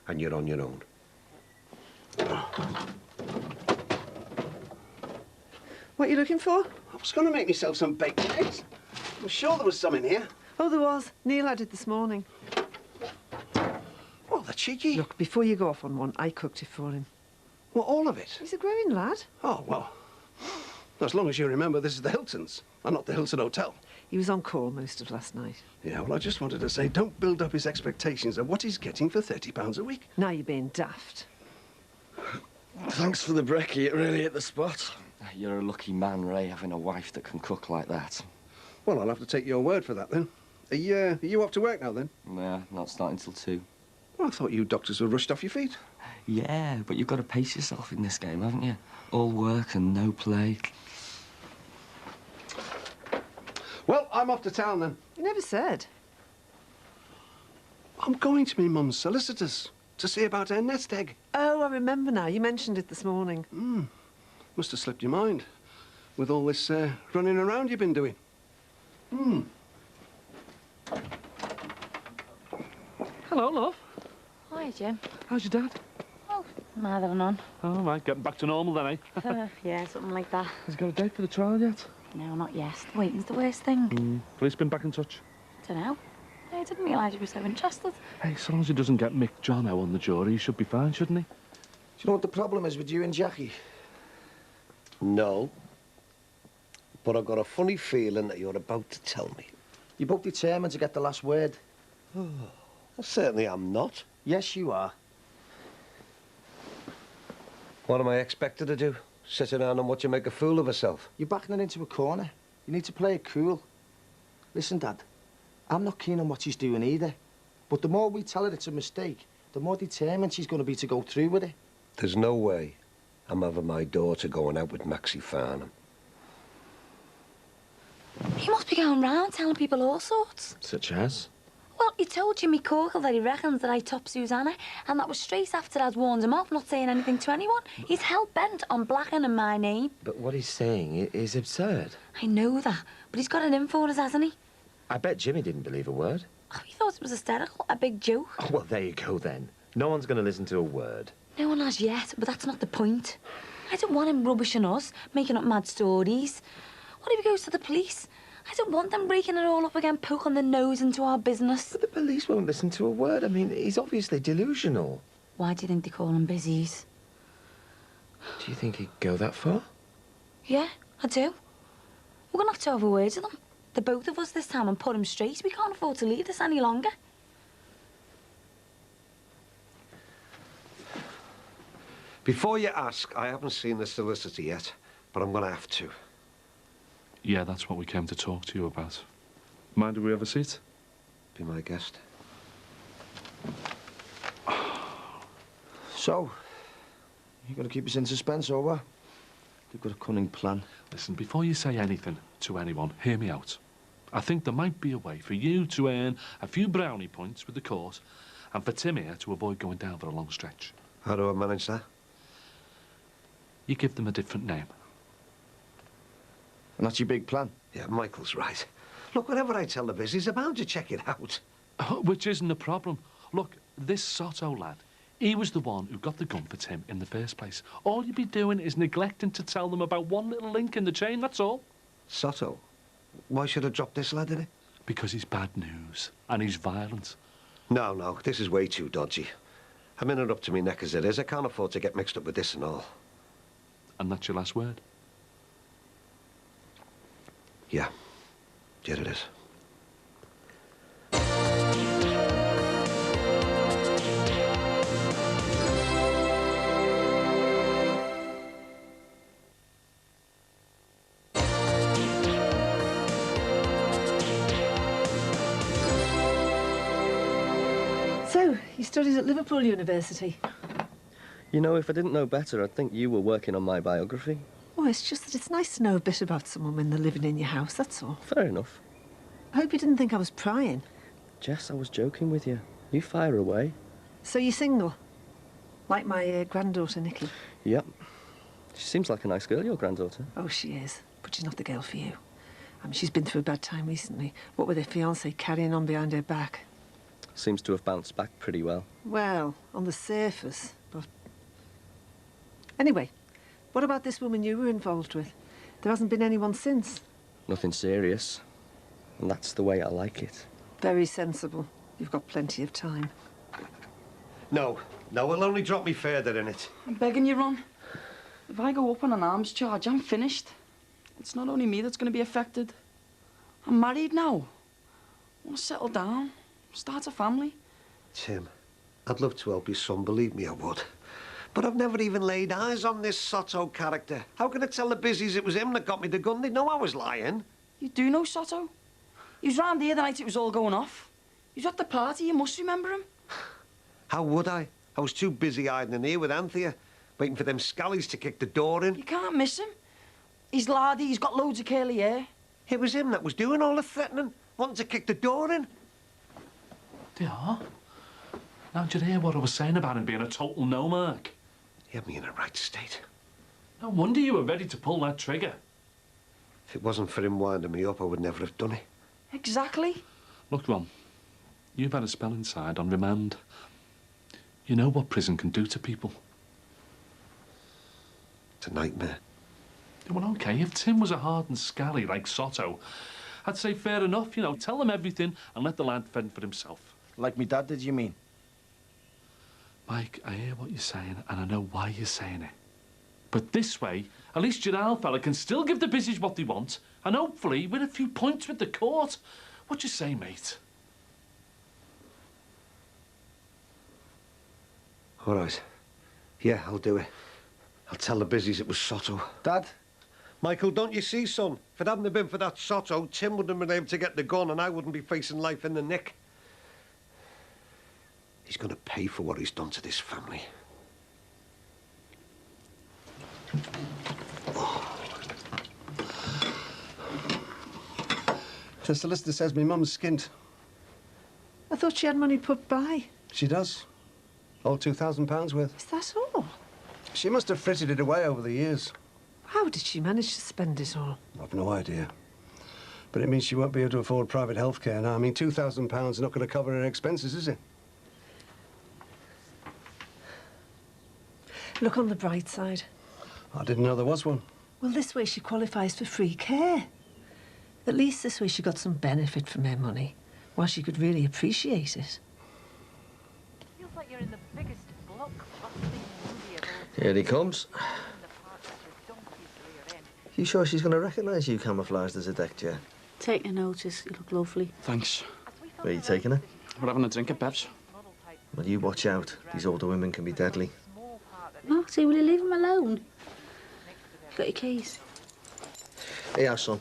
and you're on your own. What are you looking for? I was going to make myself some baked eggs. I'm sure there was some in here. Oh, there was. Neil had it this morning. Oh, the cheeky. Look, before you go off on one, I cooked it for him. Well, all of it? He's a growing lad. Oh, well. As long as you remember this is the Hiltons, and not the Hilton Hotel. He was on call most of last night. Yeah, well, I just wanted to say, don't build up his expectations of what he's getting for £30 a week. Now you're being daft. Thanks for the brekkie, it really hit the spot. You're a lucky man, Ray, having a wife that can cook like that. Well, I'll have to take your word for that, then. Are you off to work now, then? Yeah, not starting till 2. Well, I thought you doctors were rushed off your feet. Yeah, but you've got to pace yourself in this game, haven't you? All work and no play. Well, I'm off to town, then. You never said. I'm going to my mum's solicitors to see about her nest egg. Oh, I remember now. You mentioned it this morning. Must have slipped your mind with all this running around you've been doing. Hello, love. Hi, Jim. How's your dad? Oh, neither none. Oh, right, getting back to normal then, eh? Yeah, something like that. Has he got a date for the trial yet? No, not yet. Waiting's the worst thing. Police been back in touch? Dunno. I didn't realise you were so interested. Hey, so long as he doesn't get Mick Jono on the jury, he should be fine, shouldn't he? Do you know what the problem is with you and Jackie? No. But I've got a funny feeling that you're about to tell me. You're both determined to get the last word. I certainly am not. Yes, you are. What am I expected to do? Sit around and watch her make a fool of herself? You're backing her into a corner. You need to play it cool. Listen, Dad, I'm not keen on what she's doing either. But the more we tell her it's a mistake, the more determined she's going to be to go through with it. There's no way I'm having my daughter going out with Maxie Farnham. He must be going round telling people all sorts. Such as? Well, he told Jimmy Corkle that he reckons that I topped Susanna, and that was straight after I'd warned him off not saying anything to anyone. He's hell-bent on blackening my name. But what he's saying is absurd. I know that, but he's got it in for us, hasn't he? I bet Jimmy didn't believe a word. Oh, he thought it was hysterical, a big joke. Oh, well, there you go, then. No one's going to listen to a word. No one has yet, but that's not the point. I don't want him rubbishing us, making up mad stories. What if he goes to the police? I don't want them breaking it all up again, poking their nose into our business. But the police won't listen to a word. I mean, he's obviously delusional. Why do you think they call him busies? Do you think he'd go that far? Yeah, I do. We're gonna have to have a word with them. The both of us this time and put them straight. We can't afford to leave this any longer. Before you ask, I haven't seen the solicitor yet, but I'm gonna have to. Yeah, that's what we came to talk to you about. Mind if we have a seat? Be my guest. So, you gonna keep us in suspense, or what? You've got a cunning plan. Listen, before you say anything to anyone, hear me out. I think there might be a way for you to earn a few brownie points with the court and for Tim here to avoid going down for a long stretch. How do I manage that? You give them a different name. And that's your big plan? Yeah, Michael's right. Look, whatever I tell the business, they're bound to check it out. Which isn't a problem. Look, this Soto lad, he was the one who got the gun for Tim in the first place. All you'd be doing is neglecting to tell them about one little link in the chain, that's all. Soto? Why should I drop this lad in it? Because he's bad news, and he's violent. No, this is way too dodgy. I'm in it up to me neck as it is. I can't afford to get mixed up with this and all. And that's your last word? Yeah. Yeah, it is. So, you studied at Liverpool University? You know, if I didn't know better, I'd think you were working on my biography. Oh, it's just that it's nice to know a bit about someone when they're living in your house, that's all. Fair enough. I hope you didn't think I was prying. Jess, I was joking with you. You fire away. So you're single? Like my granddaughter, Nikki? Yep. She seems like a nice girl, your granddaughter. Oh, she is. But she's not the girl for you. I mean, she's been through a bad time recently. What with her fiancé carrying on behind her back. Seems to have bounced back pretty well. Well, on the surface, but... Anyway, what about this woman you were involved with? There hasn't been anyone since. Nothing serious. And that's the way I like it. Very sensible. You've got plenty of time. No, it'll only drop me further in it. I'm begging you, Ron. If I go up on an arms charge, I'm finished. It's not only me that's going to be affected. I'm married now. I want to settle down, start a family. Tim, I'd love to help your son, believe me I would. But I've never even laid eyes on this Soto character. How can I tell the busies it was him that got me the gun? They know I was lying. You do know Soto? He was round here the night it was all going off. He was at the party, you must remember him. How would I? I was too busy hiding in here with Anthea, waiting for them scallies to kick the door in. You can't miss him. He's lardy, he's got loads of curly hair. It was him that was doing all the threatening, wanting to kick the door in. They are? Now, did you hear what I was saying about him being a total no-mark? He had me in a right state. No wonder you were ready to pull that trigger. If it wasn't for him winding me up, I would never have done it. Exactly. Look, Ron, you've had a spell inside on remand. You know what prison can do to people. It's a nightmare. Well, OK, if Tim was a hardened scally like Soto, I'd say fair enough, you know, tell him everything and let the lad fend for himself. Like me dad did, you mean? Mike, I hear what you're saying, and I know why you're saying it. But this way, at least your old fella can still give the business what they want, and hopefully win a few points with the court. What you say, mate? All right. Yeah, I'll do it. I'll tell the busies it was Soto. Dad? Michael, don't you see, son? If it hadn't have been for that Soto, Tim wouldn't have been able to get the gun and I wouldn't be facing life in the nick. He's going to pay for what he's done to this family. The solicitor says my mum's skint. I thought she had money put by. She does. All £2,000 worth. Is that all? She must have frittered it away over the years. How did she manage to spend it all? I've no idea. But it means she won't be able to afford private health care now. I mean, £2,000 is not going to cover her expenses, is it? Look on the bright side. I didn't know there was one. Well, this way she qualifies for free care. At least this way she got some benefit from her money, while she could really appreciate it. Feels like you're in the biggest blockbuster movie of all time. Here he comes. You sure she's going to recognise you camouflaged as a deck chair? Take a notice. You look lovely. Thanks. Where are you taking her? We're having a drink at Bev's. Well, you watch out. These older women can be deadly. Marty, will you leave him alone? Got your keys? Here, son.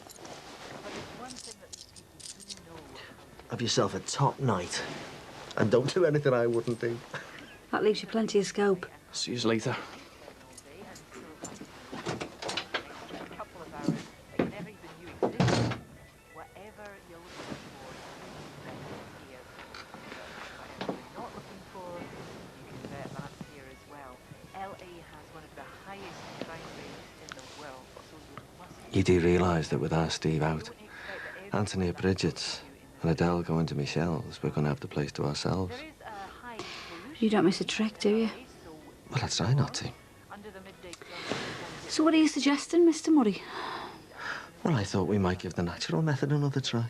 Have yourself a top night. And don't do anything I wouldn't do. That leaves you plenty of scope. See you later. You do realise that with our Steve out, Anthony at Bridget's and Adele going to Michelle's, we're going to have the place to ourselves. You don't miss a trick, do you? Well, I'd try not to. So what are you suggesting, Mr. Murray? Well, I thought we might give the natural method another try.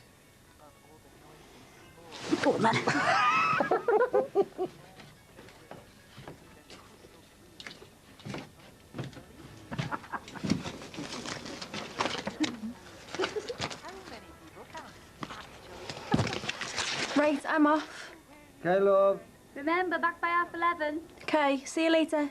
Go on, then. Right, I'm off. Okay, love. Remember, back by 11:30. Okay, see you later.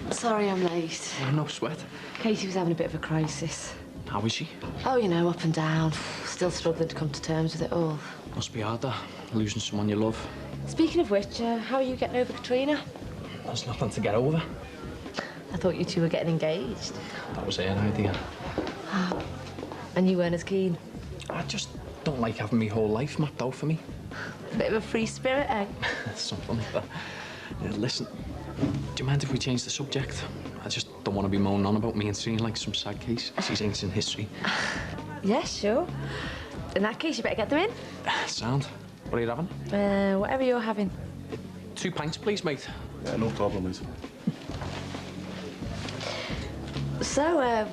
Sorry I'm late. No sweat. Katie was having a bit of a crisis. How is she? Oh, you know, up and down. Still struggling to come to terms with it all. Must be hard, that, losing someone you love. Speaking of which, how are you getting over Katrina? There's nothing to get over. I thought you two were getting engaged. That was her idea. And you weren't as keen? I just don't like having my whole life mapped out for me. Bit of a free spirit, eh? Something like that. Listen, do you mind if we change the subject? I just don't want to be moaning on about me and seeing like some sad case. She's ancient history. Yeah, sure. In that case, you better get them in. Sound. What are you having? Whatever you're having. 2 pints, please, mate. Yeah, no problem, mate. So,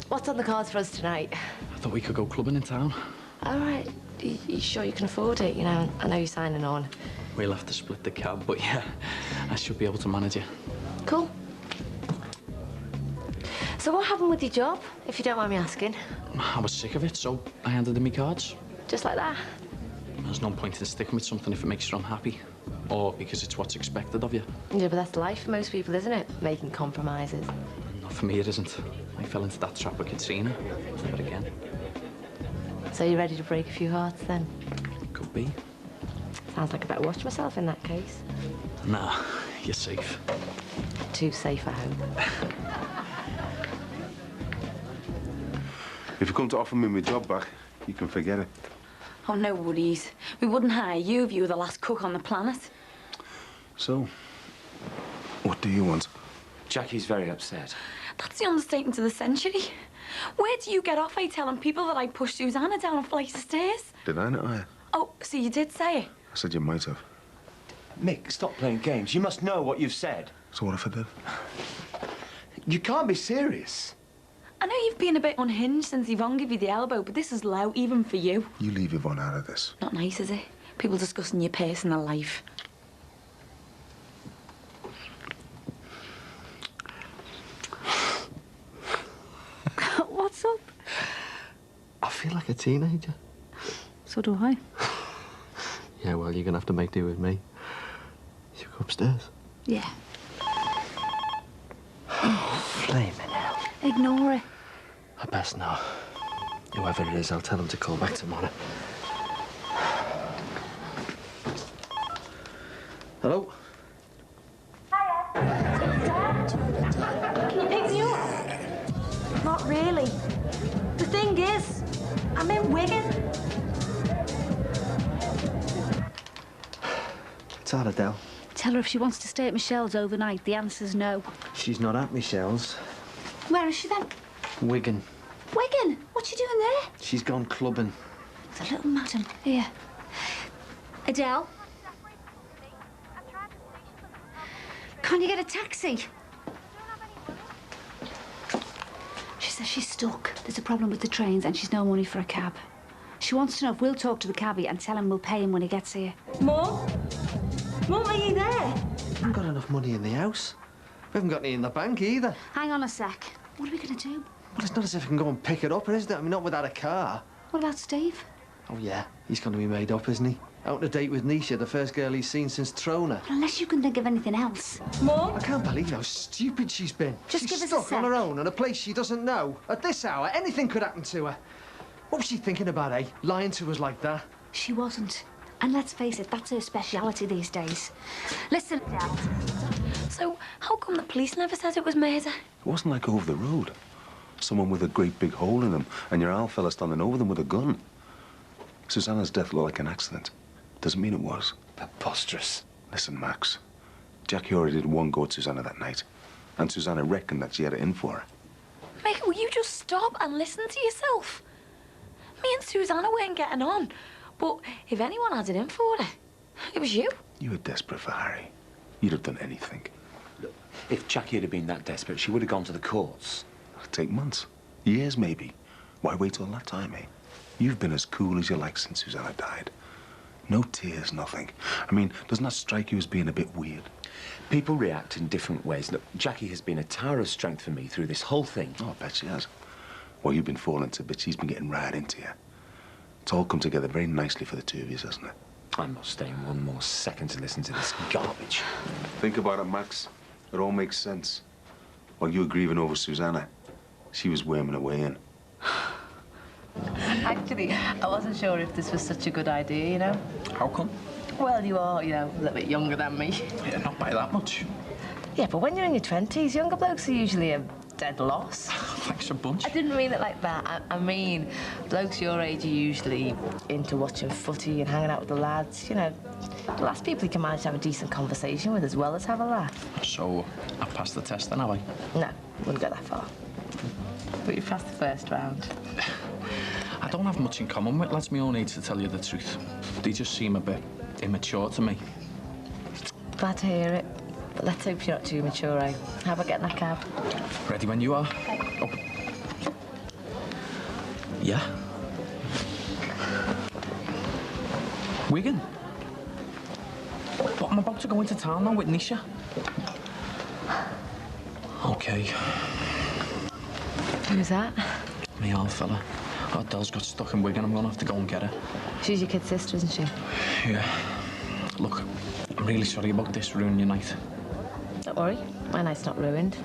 what's on the cards for us tonight? I thought we could go clubbing in town. All right. You sure you can afford it? You know, I know you're signing on. We'll have to split the cab, but yeah, I should be able to manage it. Cool. So what happened with your job, if you don't mind me asking? I was sick of it, so I handed in my cards. Just like that? There's no point in sticking with something if it makes you unhappy. Or because it's what's expected of you. Yeah, but that's life for most people, isn't it? Making compromises. Not for me, it isn't. I fell into that trap with Katrina. Never again. So you're ready to break a few hearts, then? Could be. Sounds like I better watch myself in that case. Nah, you're safe. Too safe, I hope. If you come to offer me my job back, you can forget it. Oh, no worries. We wouldn't hire you if you were the last cook on the planet. So, what do you want? Jackie's very upset. That's the understatement of the century. Where do you get off telling people that I pushed Susanna down a flight of stairs? Did I not? Oh, so you did say it? I said you might have. Mick, stop playing games. You must know what you've said. So what if I did? You can't be serious. I know you've been a bit unhinged since Yvonne gave you the elbow, but this is low, even for you. You leave Yvonne out of this. Not nice, is it? People discussing your personal life. What's up? I feel like a teenager. So do I. Yeah, well, you're going to have to make do with me. You go upstairs. Yeah. Flaming hell. Ignore it. I best not. Whoever it is, I'll tell him to call back tomorrow. Hello? Can you pick me up? Not really. The thing is, I'm in Wigan. It's hard, Adele. Tell her if she wants to stay at Michelle's overnight, the answer's no. She's not at Michelle's. Where is she then? Wigan. Wigan? What's she doing there? She's gone clubbing. The little madam. Here. Adele? Can't you get a taxi? She says She's stuck. There's a problem with the trains and she's no money for a cab. She wants to know if we'll talk to the cabbie and tell him we'll pay him when he gets here. Mum? Mum, are you there? We haven't got enough money in the house. We haven't got any in the bank either. Hang on a sec. What are we going to do? Well, it's not as if we can go and pick it up, is it? I mean, not without a car. What about Steve? Oh, yeah. He's going to be made up, isn't he? Out on a date with Nisha, the first girl he's seen since Trona. Well, unless you can think of anything else. Mum? I can't believe how stupid she's been. Just she's give us a stuck sec. on her own in a place she doesn't know. At this hour, anything could happen to her. What was she thinking about, eh? Lying to us like that? She wasn't. And let's face it, that's her speciality these days. Listen, Dad. So, how come the police never said it was murder? It wasn't like over the road. Someone with a great big hole in them, and your owl fella standing over them with a gun. Susanna's death looked like an accident. Doesn't mean it was. Preposterous. Listen, Max. Jackie already did one go at Susanna that night, and Susanna reckoned that she had it in for her. Mick, will you just stop and listen to yourself? Me and Susanna weren't getting on, but if anyone had it in for her, it was you. You were desperate for Harry. You'd have done anything. Look, if Jackie had been that desperate, she would have gone to the courts. It'd take months. Years, maybe. Why wait all that time, eh? You've been as cool as you like since Susanna died. No tears, nothing. I mean, doesn't that strike you as being a bit weird? People react in different ways. Look, Jackie has been a tower of strength for me through this whole thing. Oh, I bet she has. While you've been falling to bits, she's been getting right into you. It's all come together very nicely for the two of you, hasn't it? I'm not staying one more second to listen to this garbage. Think about it, Max. It all makes sense. While you were grieving over Susanna, she was worming her way in. Actually, I wasn't sure if this was such a good idea, you know? How come? Well, you are, you know, a little bit younger than me. Yeah, not by that much. Yeah, but when you're in your 20s, younger blokes are usually a dead loss. Thanks a bunch. I didn't mean it like that. I mean, blokes your age are usually into watching footy and hanging out with the lads. You know, the last people you can manage to have a decent conversation with as well as have a laugh. So, I passed the test then, have I? No, wouldn't go that far. But you passed the first round. I don't have much in common with lads my own age, to tell you the truth. They just seem a bit immature to me. Glad to hear it. But let's hope you're not too mature, eh? How about getting that cab? Ready when you are. Oh. Yeah? Wigan? But I'm about to go into town now with Nisha. OK. Who's that? Me old fella. Our Del's got stuck in Wigan. I'm going to have to go and get her. She's your kid's sister, isn't she? Yeah. Look, I'm really sorry about this ruining your night. Don't worry. My night's not ruined.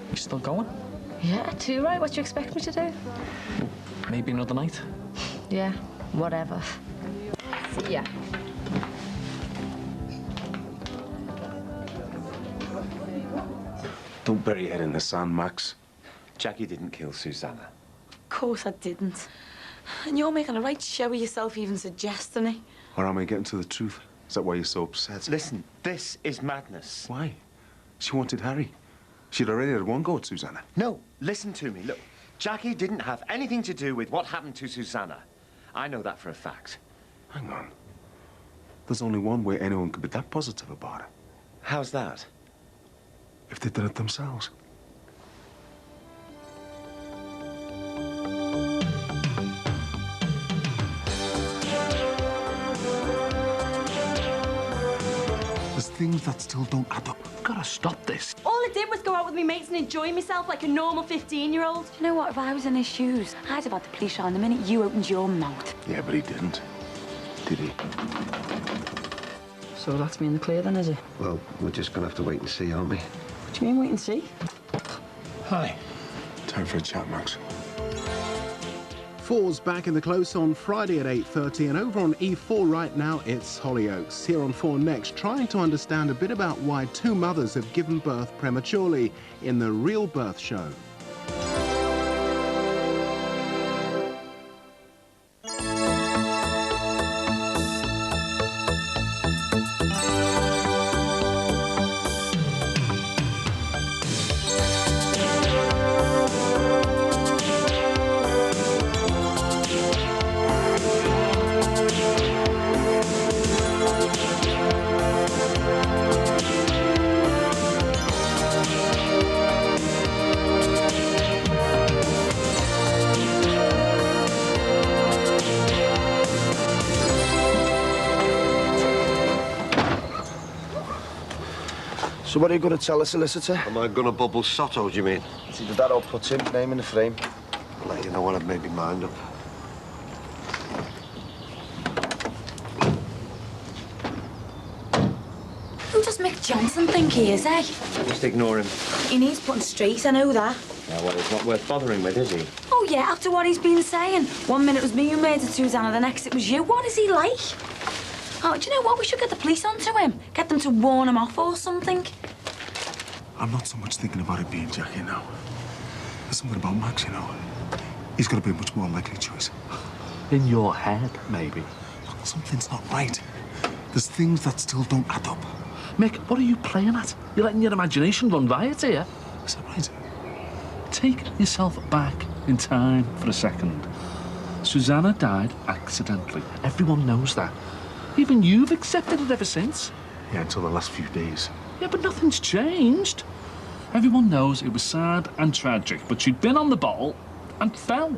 You still going? Yeah, too right. What do you expect me to do? Maybe another night? Yeah, whatever. See ya. Don't bury your head in the sand, Max. Jackie didn't kill Susanna. Of course I didn't. And you're making a right show of yourself even suggesting it. Or am I getting to the truth? Is that why you're so upset? Listen, this is madness. Why? She wanted Harry. She'd already had one go at Susanna. No, listen to me. Look, Jackie didn't have anything to do with what happened to Susanna. I know that for a fact. Hang on. There's only one way anyone could be that positive about it. How's that? If they did it themselves. There's things that still don't add up. We've got to stop this. All I did was go out with my mates and enjoy myself like a normal 15-year-old. You know what? If I was in his shoes, I'd have had the police on the minute you opened your mouth. Yeah, but he didn't. Did he? So that's me in the clear then, is it? Well, we're just going to have to wait and see, aren't we? What do you mean, wait and see? Hi. Time for a chat, Max. Four's back in the close on Friday at 8:30, and over on E4 right now, it's Hollyoaks. Here on 4 Next, trying to understand a bit about why two mothers have given birth prematurely in the Real Birth Show. So what are you going to tell the solicitor? Am I going to bubble Soto, do you mean? It's either that or put him, name in the frame. I'll let you know when I've made my mind up. Who does Mick Johnson think he is, eh? Just ignore him. He needs putting straight, I know that. Yeah, well, he's not worth bothering with, is he? Oh, yeah, after what he's been saying. One minute it was me who murdered Susanna, the next it was you. What is he like? Oh, do you know what? We should get the police onto him. Get them to warn him off or something. I'm not so much thinking about it being Jackie now. There's something about Max, you know. He's got to be a much more likely choice. In your head, maybe. Look, something's not right. There's things that still don't add up. Mick, what are you playing at? You're letting your imagination run riot here. Is that right? Take yourself back in time for a second. Susanna died accidentally. Everyone knows that. Even you've accepted it ever since. Yeah, until the last few days. Yeah, but nothing's changed. Everyone knows it was sad and tragic, but she'd been on the bottle and fell.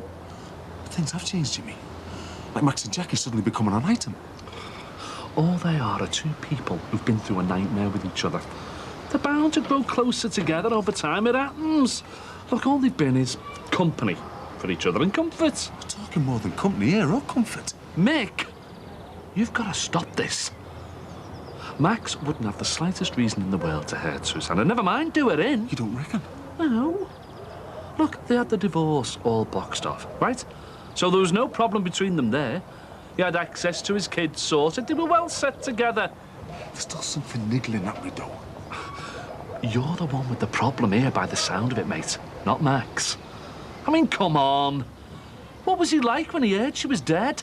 But things have changed, Jimmy. Like Max and Jackie suddenly becoming an item. All they are two people who've been through a nightmare with each other. They're bound to grow closer together over time. It happens. Look, all they've been is company for each other and comfort. We're talking more than company here, or comfort. Mick, you've got to stop this. Max wouldn't have the slightest reason in the world to hurt Susanna. Never mind, do her in. You don't reckon? No. Look, they had the divorce all boxed off, right? So there was no problem between them there. He had access to his kids sorted. They were well set together. There's still something niggling at me, though. You're the one with the problem here by the sound of it, mate. Not Max. I mean, come on. What was he like when he heard she was dead?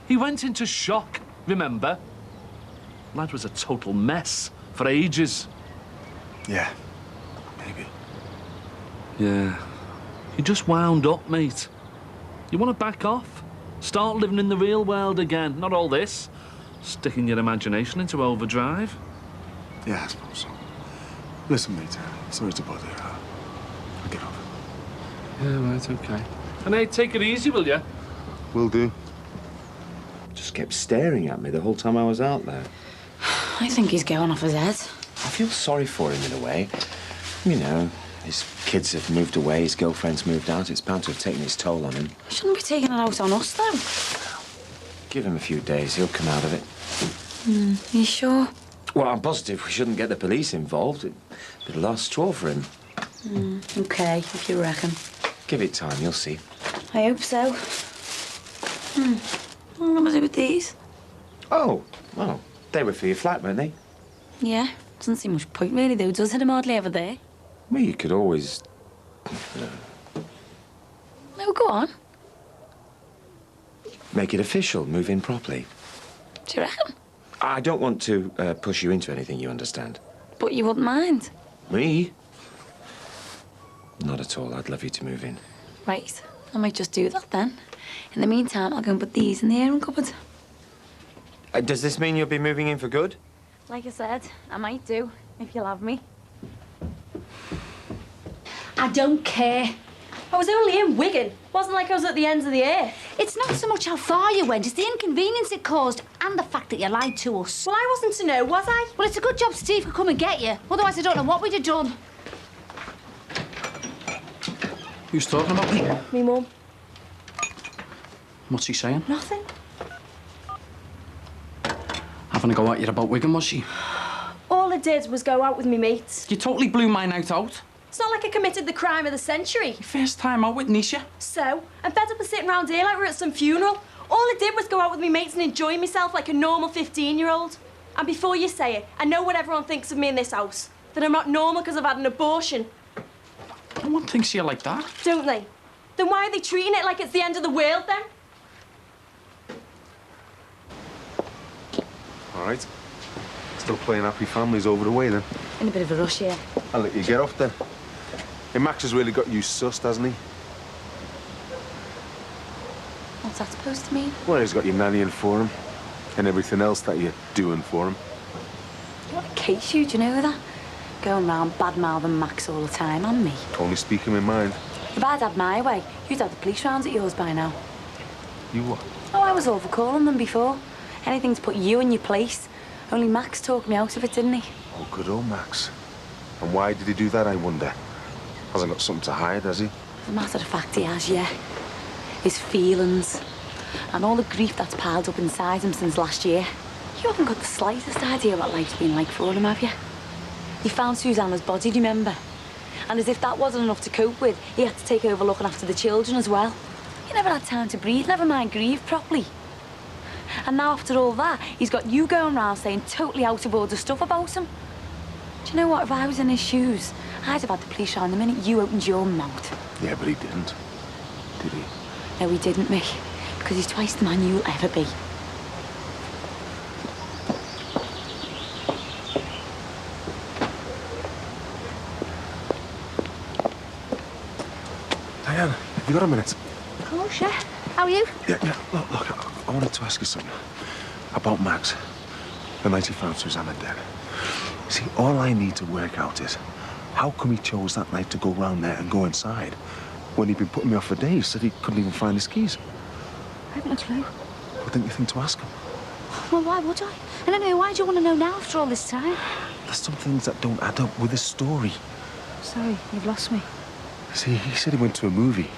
He went into shock, remember? Lad was a total mess for ages. Yeah, maybe. Yeah. You just wound up, mate. You want to back off? Start living in the real world again. Not all this. Sticking your imagination into overdrive. Yeah, I suppose so. Listen, mate, sorry to bother you. I'll get off. Yeah, right, okay. And hey, take it easy, will you? Will do. Just kept staring at me the whole time I was out there. I think he's going off his head. I feel sorry for him in a way. You know, his kids have moved away, his girlfriend's moved out. It's bound to have taken its toll on him. He shouldn't be taking it out on us, though. Give him a few days, he'll come out of it. You sure? Well, I'm positive we shouldn't get the police involved. It'd be the last straw for him. OK, if you reckon. Give it time, you'll see. I hope so. What am I going to do with these? Oh, well, they were for your flat, weren't they? Yeah, doesn't seem much point really, though, does it? I'm hardly ever there. Well, you could always... No, go on. make it official, move in properly. Do you reckon? I don't want to push you into anything, you understand? But you wouldn't mind? Me? Not at all. I'd love you to move in. Right, I might just do that then. In the meantime, I'll go and put these in the airing cupboard. Does this mean you'll be moving in for good? Like I said, I might do, if you'll have me. I don't care. I was only in Wigan. Wasn't like I was at the ends of the earth. It's not so much how far you went, it's the inconvenience it caused and the fact that you lied to us. Well, I wasn't to know, was I? Well, it's a good job Steve could come and get you. Otherwise, I don't know what we'd have done. Who's talking about me? Me mum. What's he saying? Nothing. Having a go at you about Wigan, was she? All I did was go out with me mates. You totally blew my night out. It's not like I committed the crime of the century. First time out with Nisha. So, I'm fed up of sitting around here like we're at some funeral. All I did was go out with me mates and enjoy myself like a normal 15-year-old. And before you say it, I know what everyone thinks of me in this house. That I'm not normal because I've had an abortion. No one thinks of you like that. Don't they? Then why are they treating it like it's the end of the world then? All right. Still playing happy families over the way then. In a bit of a rush here. I'll let you get off then. Hey, Max has really got you sussed, hasn't he? What's that supposed to mean? Well, he's got you nannying for him and everything else that you're doing for him. What a case you, do you know that? Going round bad-mouthing Max all the time, and me. Only speaking my mind. If I'd had my way, you'd have the police rounds at yours by now. You what? Oh, I was over calling them before. Anything to put you in your place. Only Max talked me out of it, didn't he? Oh, good old Max. And why did he do that, I wonder? Hasn't got something to hide, has he? As a matter of fact, he has, yeah. His feelings. And all the grief that's piled up inside him since last year. You haven't got the slightest idea what life's been like for him, have you? He found Susanna's body, remember? And as if that wasn't enough to cope with, he had to take over looking after the children as well. He never had time to breathe, never mind grieve properly. And now after all that, he's got you going around saying totally out of order stuff about him. Do you know what? If I was in his shoes, I'd have had the police around the minute you opened your mouth. Yeah, but he didn't. Did he? No, he didn't, Mick. Because he's twice the man you'll ever be. Diane, have you got a minute? Of course, yeah. How are you? Yeah. Look, I wanted to ask you something. About Max. The night he found Susanna dead. See, all I need to work out is, how come he chose that night to go round there and go inside? When he'd been putting me off for days, said he couldn't even find his keys. I haven't a clue. What didn't you think to ask him? Well, why would I? And anyway, why do you want to know now after all this time? There's some things that don't add up with his story. Sorry, you've lost me. See, he said he went to a movie,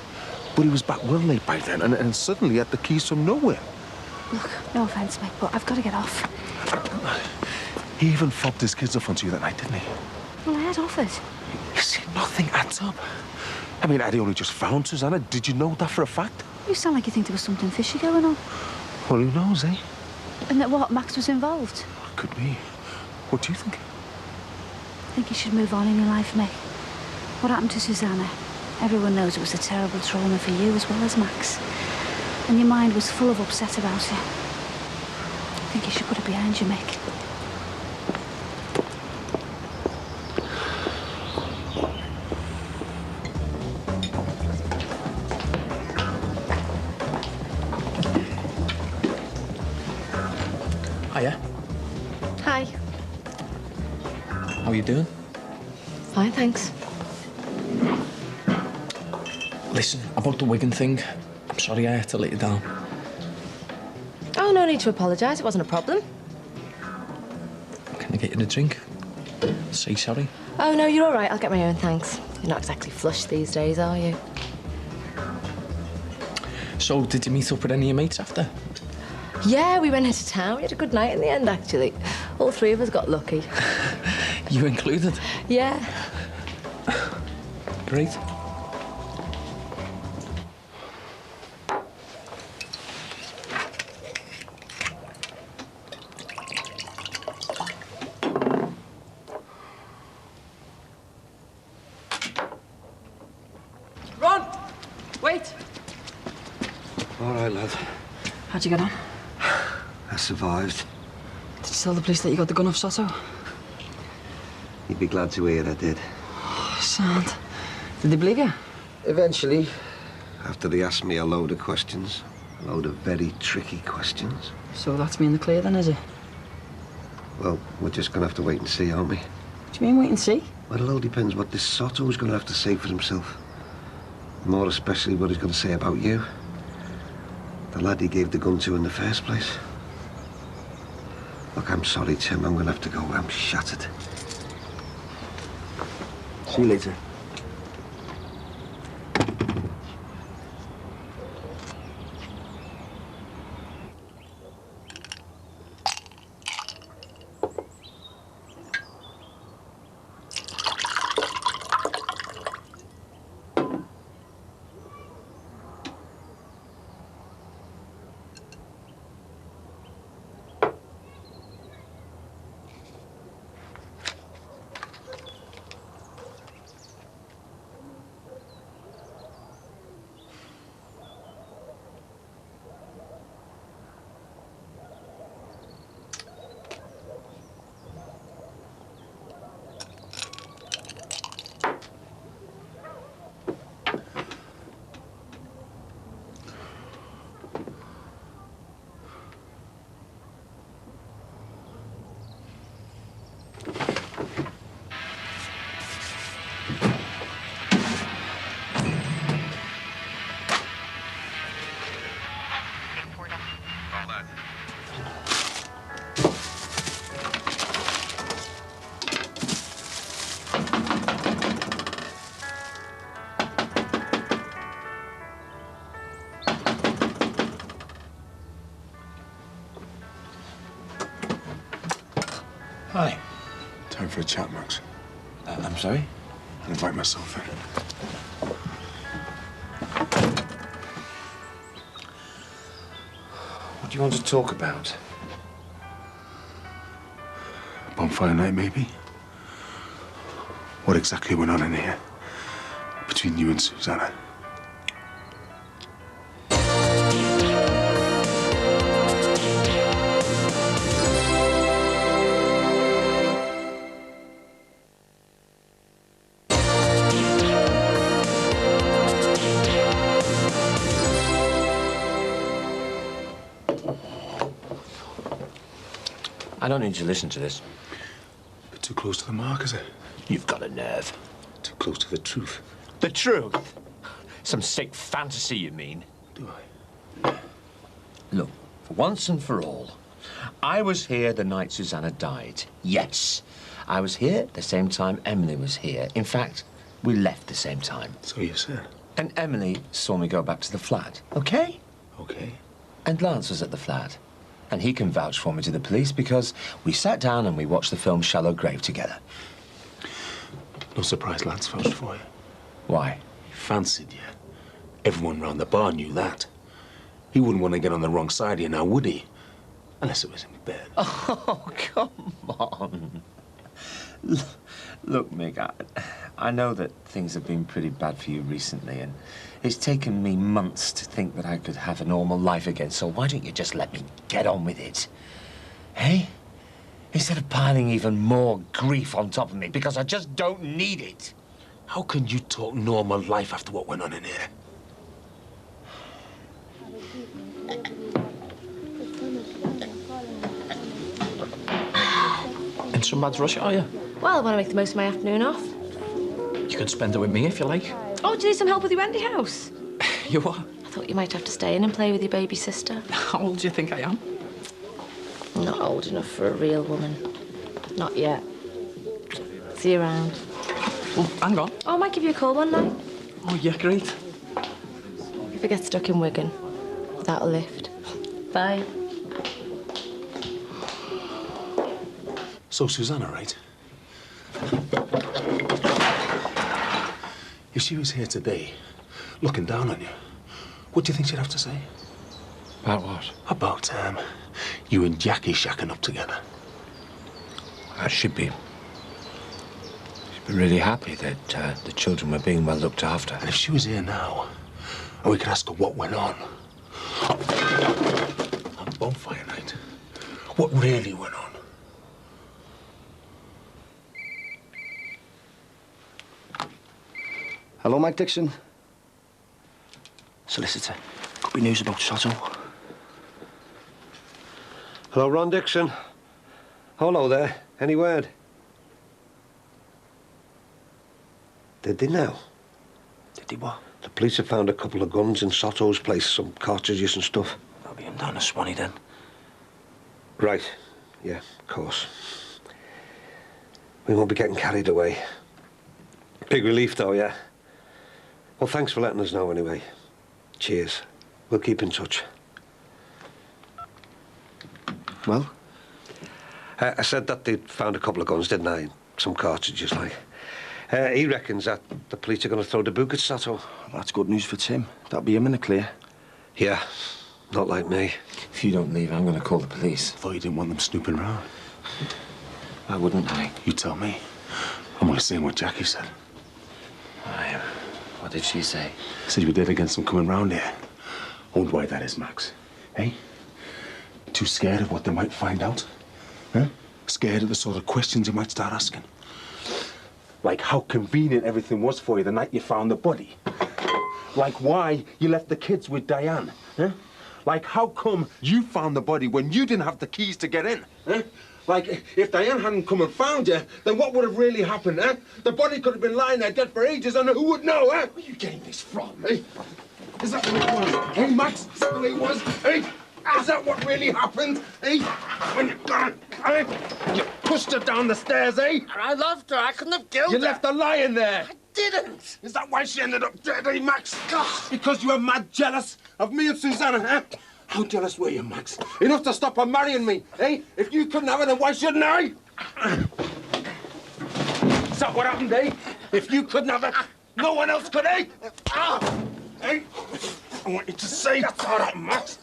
but he was back well late by then, and suddenly he had the keys from nowhere. Look, no offence, Mick, but I've got to get off. He even fobbed his kids off onto you that night, didn't he? Well, I had offered. You see, nothing adds up. I mean, had he only just found Susanna? Did you know that for a fact? You sound like you think there was something fishy going on. Well, who knows, eh? And that what, Max was involved? Could be. What do you think? I think you should move on in your life, Mick. What happened to Susanna? Everyone knows it was a terrible trauma for you as well as Max. And your mind was full of upset about it. I think you should put it behind you, Mick. Hiya. Hi. How are you doing? Fine, thanks. Listen, about the Wigan thing, I'm sorry I had to let you down. Oh, no need to apologise. It wasn't a problem. Can I get you a drink? Say sorry. Oh, no, you're all right. I'll get my own, thanks. You're not exactly flush these days, are you? So, did you meet up with any of your mates after? Yeah, we went into town. We had a good night in the end, actually. All three of us got lucky. You included? Yeah. Great. Ron! Wait! All right, lad. How'd you get on? I survived. Did you tell the police that you got the gun off Soto? You'd be glad to hear I did. Oh, sound. Did they believe you? Eventually, after they asked me a load of questions. A load of very tricky questions. So that's me in the clear then, is it? Well, we're just going to have to wait and see, aren't we? What do you mean, wait and see? Well, it all depends what this Soto's going to have to say for himself. More especially what he's going to say about you. The lad he gave the gun to in the first place. Look, I'm sorry, Tim. I'm going to have to go. I'm shattered. See you later. Hi. Time for a chat, Max. I'm sorry? I'll invite myself in. What do you want to talk about? Bonfire night, maybe? What exactly went on in here? Between you and Susanna? I don't need to listen to this. Bit too close to the mark, is it? You've got a nerve. Too close to the truth. The truth? Some sick fantasy, you mean? Do I? Look, for once and for all, I was here the night Susanna died. Yes. I was here at the same time Emily was here. In fact, we left the same time. So you said. And Emily saw me go back to the flat, okay? Okay. And Lance was at the flat. And he can vouch for me to the police because we sat down and we watched the film Shallow Grave together. No surprise Lance vouched for you. Why? He fancied you. Everyone round the bar knew that. He wouldn't want to get on the wrong side of you now, would he? Unless it was in bed. Oh, come on. Look, Mick, I know that things have been pretty bad for you recently, and it's taken me months to think that I could have a normal life again, so why don't you just let me get on with it? Hey? Instead of piling even more grief on top of me, because I just don't need it. How can you talk normal life after what went on in here? In some mad rush, are you? Well, I want to make the most of my afternoon off. You can spend it with me if you like. Oh, do you need some help with your Wendy house? You what? I thought you might have to stay in and play with your baby sister. How old do you think I am? Not old enough for a real woman. Not yet. See you around. Well, hang on. Oh, I might give you a call one night. Oh, yeah, great. If I get stuck in Wigan, without a lift. Bye. So Susanna, right? If she was here today, looking down on you, what do you think she'd have to say? About what? About, you and Jackie shacking up together. She'd be really happy that the children were being well looked after. And if she was here now, and we could ask her what went on bonfire night, what really went on? Hello, Mike Dixon. Solicitor. Could be news about Soto. Hello, Ron Dixon. Hello there. Any word? Did they now? Did they what? The police have found a couple of guns in Soto's place, some cartridges and stuff. That'll be him down to Swanee then. Right. Yeah, of course. We won't be getting carried away. Big relief, though, yeah? Well, thanks for letting us know, anyway. Cheers. We'll keep in touch. Well? I said that they'd found a couple of guns, didn't I? Some cartridges, like. He reckons that the police are going to throw the book at Sato. Well, that's good news for Tim. That'll be him in the clear. Yeah, not like me. If you don't leave, I'm going to call the police. I thought you didn't want them snooping around. Why wouldn't I? You tell me. I'm only saying what Jackie said. What did she say? Said you were dead against them coming round here. I wonder why that is, Max. Hey? Too scared of what they might find out? Huh? Scared of the sort of questions you might start asking? Like how convenient everything was for you the night you found the body? Like why you left the kids with Diane? Huh? Like how come you found the body when you didn't have the keys to get in? Huh? Like, if Diane hadn't come and found you, then what would have really happened, eh? The body could have been lying there dead for ages, and who would know, eh? Where are you getting this from, eh? Is that what it was? Hey, Max, is that what it was? Hey? Is that what really happened, eh? When you got it, eh? You pushed her down the stairs, eh? I loved her. I couldn't have killed her. You left her lying there. I didn't. Is that why she ended up dead, eh, Max? God. Because you were mad jealous of me and Susanna, eh? How jealous were you, Max? Enough to stop her marrying me, eh? If you couldn't have her, then why shouldn't I? Is that what happened, eh? If you couldn't have it, no one else could, eh? Hey, I want you to say that's all right, Max.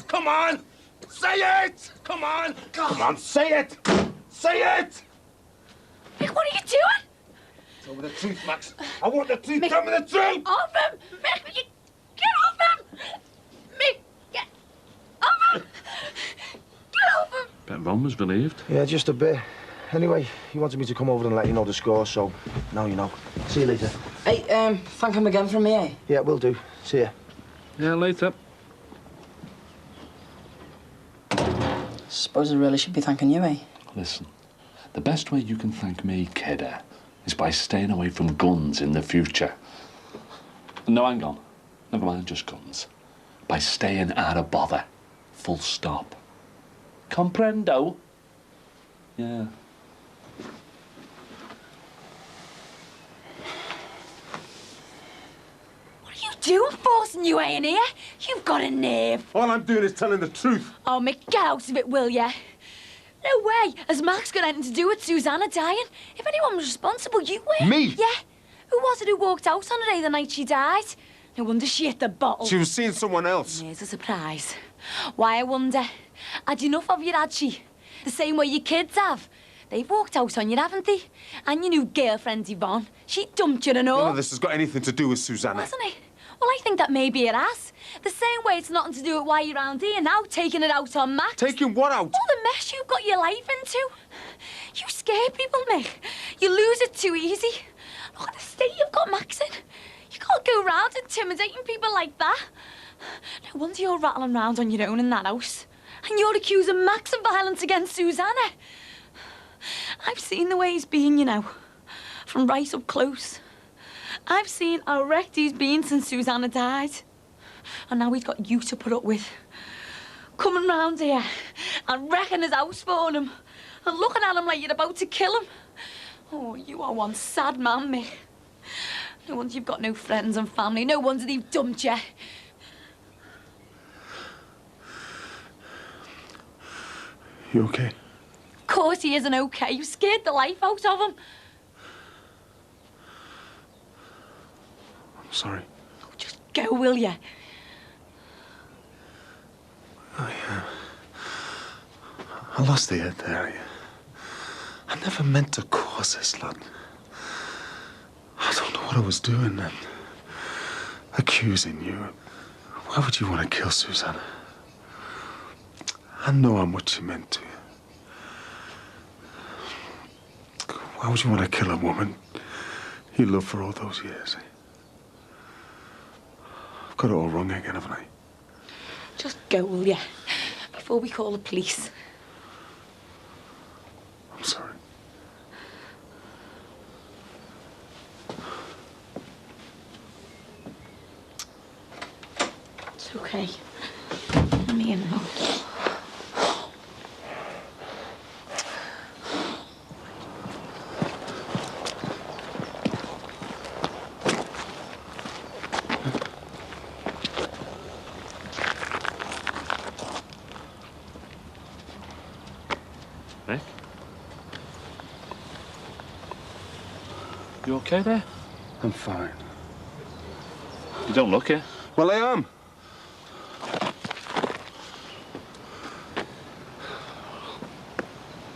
Come on! Say it! Come on! Come on, say it! Say it! Mick, what are you doing? Tell me the truth, Max. I want the truth. Tell me the truth! Off him! Mick, get off him! Mick, get off him! Get off him! Bet Ron was relieved. Yeah, just a bit. Anyway, he wanted me to come over and let you know the score, so now you know. See you later. Hey, thank him again from me, eh? Yeah, will do. See ya. Yeah, later. Suppose I really should be thanking you, eh? Listen, the best way you can thank me, kidder, is by staying away from guns in the future. No, hang on. Never mind just guns. By staying out of bother. Full stop. Comprendo? Yeah. What are you doing, forcing your way in here? You've got a nerve. All I'm doing is telling the truth. Oh, Mick, get out of it, will ya? No way. Has Max got anything to do with Susanna dying? If anyone was responsible, you were. Me? Yeah. Who was it who walked out on her the night she died? No wonder she hit the bottle. She was seeing someone else. Here's a surprise. Why, I wonder. Had enough of you, had she? The same way your kids have. They've walked out on you, haven't they? And your new girlfriend, Yvonne. She dumped you and all. None of this has got anything to do with Susanna. Hasn't it? Well, I think that maybe it has. The same way it's nothing to do with why you're around here now, taking it out on Max. Taking what out? All the mess you've got your life into. You scare people, Mick. You lose it too easy. Look at the state you've got Max in. You can't go round intimidating people like that. No wonder you're rattling round on your own in that house. And you're accusing Max of violence against Susanna. I've seen the way he's been, you know, from right up close. I've seen how wrecked he's been since Susanna died. And now he's got you to put up with. Coming round here and wrecking his house for him. And looking at him like you're about to kill him. Oh, you are one sad man, Mick. No wonder you've got no friends and family. No wonder they've dumped you. You okay? Of course he isn't okay. You scared the life out of him. I'm sorry. Just go, will you? I lost the head there. I never meant to cause this, lad. I don't know what I was doing then. Accusing you. Why would you want to kill Susanna? I know how much she meant to you. Why would you want to kill a woman you loved for all those years? I've got it all wrong again, haven't I? Just go, will you? Before we call the police. I'm sorry. It's okay. Let me in now. Nick? You okay there? I'm fine. You don't look it. Well, I am.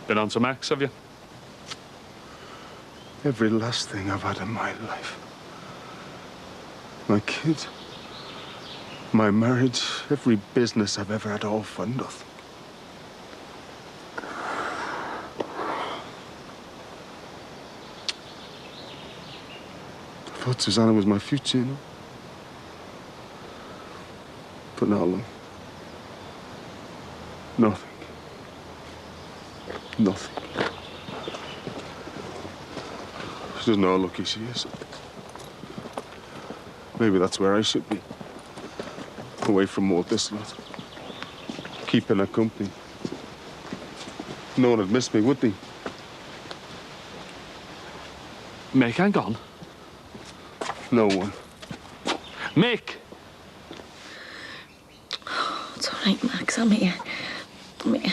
Been on to Max, have you? Every last thing I've had in my life. My kids, my marriage, every business I've ever had, all for nothing. I thought Susanna was my future, you know. But not long. Nothing. Nothing. She doesn't know how lucky she is. Maybe that's where I should be. Away from all this lot. Keeping her company. No one would miss me, would they? Mick, hang on. No one. Mick! It's all right, Max. I'm here. I'm here.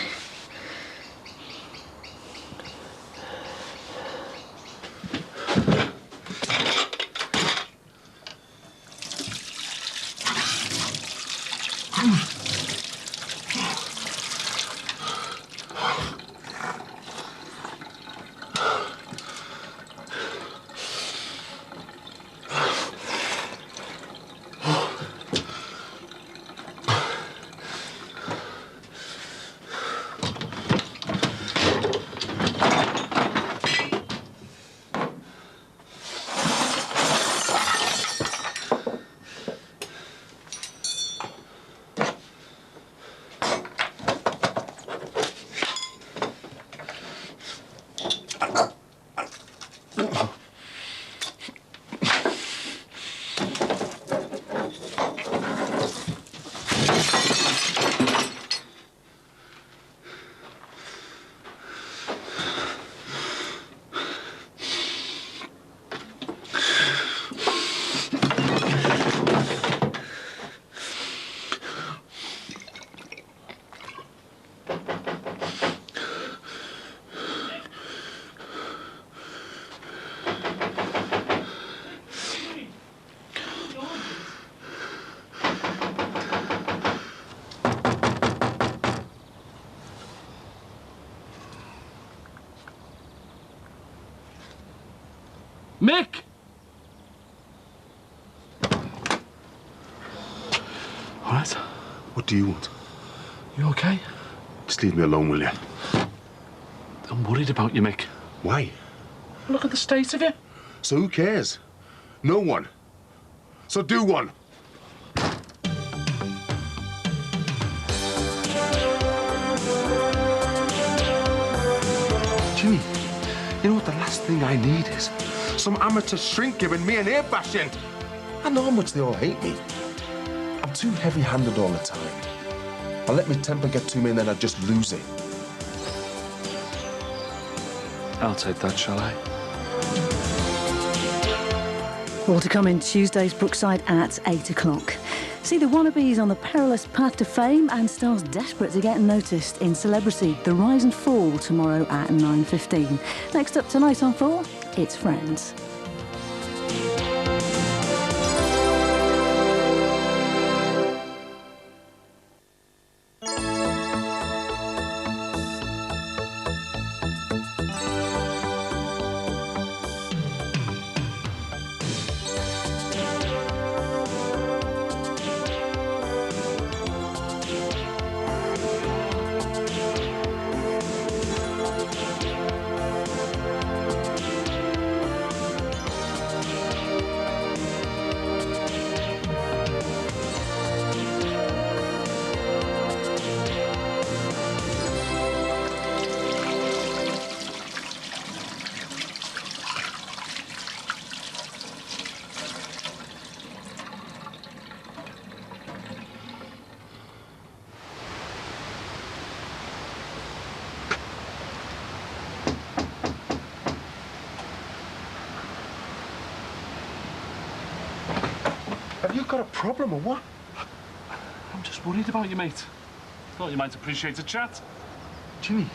Mick! All right. What do you want? You okay? Just leave me alone, will you? I'm worried about you, Mick. Why? Look at the state of you. So who cares? No one. So do one. Jimmy, you know what the last thing I need is? Some amateur shrink giving me an ear bashing. I know how much they all hate me. I'm too heavy-handed all the time. I let my temper get to me and then I just lose it. I'll take that, shall I? More to come in Tuesday's Brookside at 8 o'clock. See the wannabes on the perilous path to fame and stars desperate to get noticed in Celebrity, The Rise and Fall, tomorrow at 9:15. Next up tonight on 4, it's Friends. Have you got a problem or what? I'm just worried about you, mate. Thought you might appreciate a chat. Jimmy,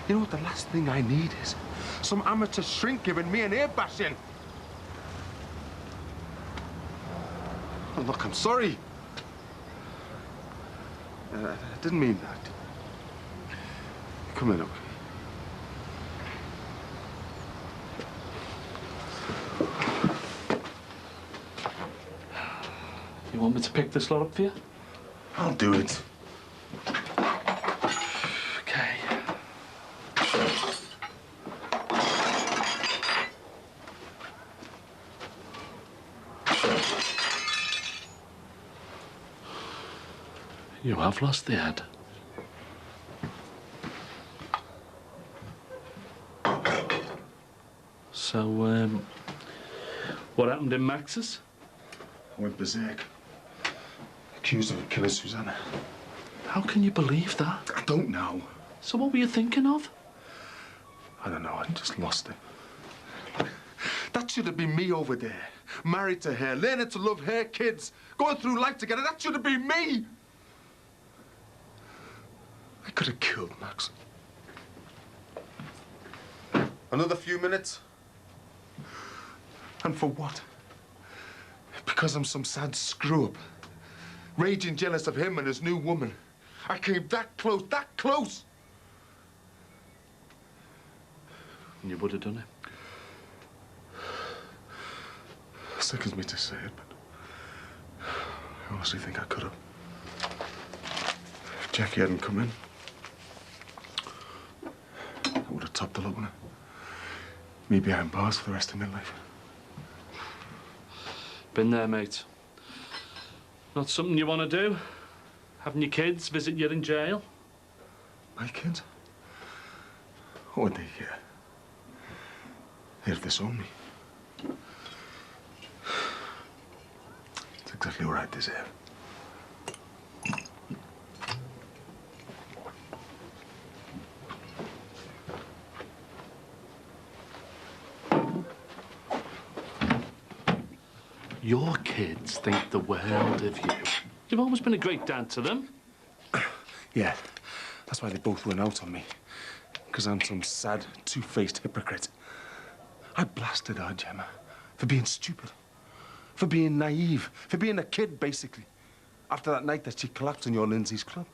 you know what the last thing I need is? Some amateur shrink giving me an ear bashing. Oh, look, I'm sorry. I didn't mean that. Come in, okay? You want me to pick this lot up for you? I'll do it. Okay. You have lost the head. So, what happened in Max's? I went berserk. Accused of killing Susanna. How can you believe that? I don't know. So what were you thinking of? I don't know, I just lost it. That should have been me over there. Married to her, learning to love her kids, going through life together. That should have been me. I could have killed Max. Another few minutes. And for what? Because I'm some sad screw-up. raging jealous of him and his new woman. I came that close, that close. And you would have done it. Sickens me to say it, but I honestly think I could have. If Jackie hadn't come in, I would have topped the lot, wouldn't I? Me behind bars for the rest of my life. Been there, mate. Not something you want to do? Having your kids visit you in jail? My kids? What would they hear? They'd disown me. It's exactly what I deserve. Your kids think the world of you. You've always been a great dad to them. Yeah, that's why they both went out on me. Because I'm some sad, two-faced hypocrite. I blasted her, Gemma, for being stupid, for being naive, for being a kid, basically. After that night that she collapsed in your Lindsay's club.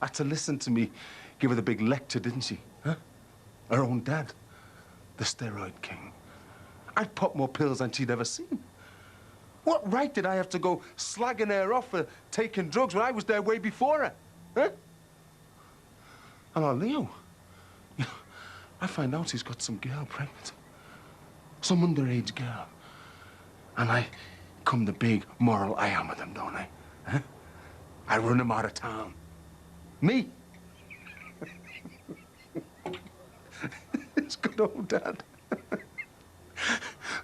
Had to listen to me give her the big lecture, didn't she? Huh? Her own dad, the steroid king. I'd popped more pills than she'd ever seen. What right did I have to go slagging her off for taking drugs when I was there way before her? Huh? And our Leo, you know, I find out he's got some girl pregnant. Some underage girl. And I come the big moral I am with him, don't I? Huh? I run him out of town. Me? It's good old dad.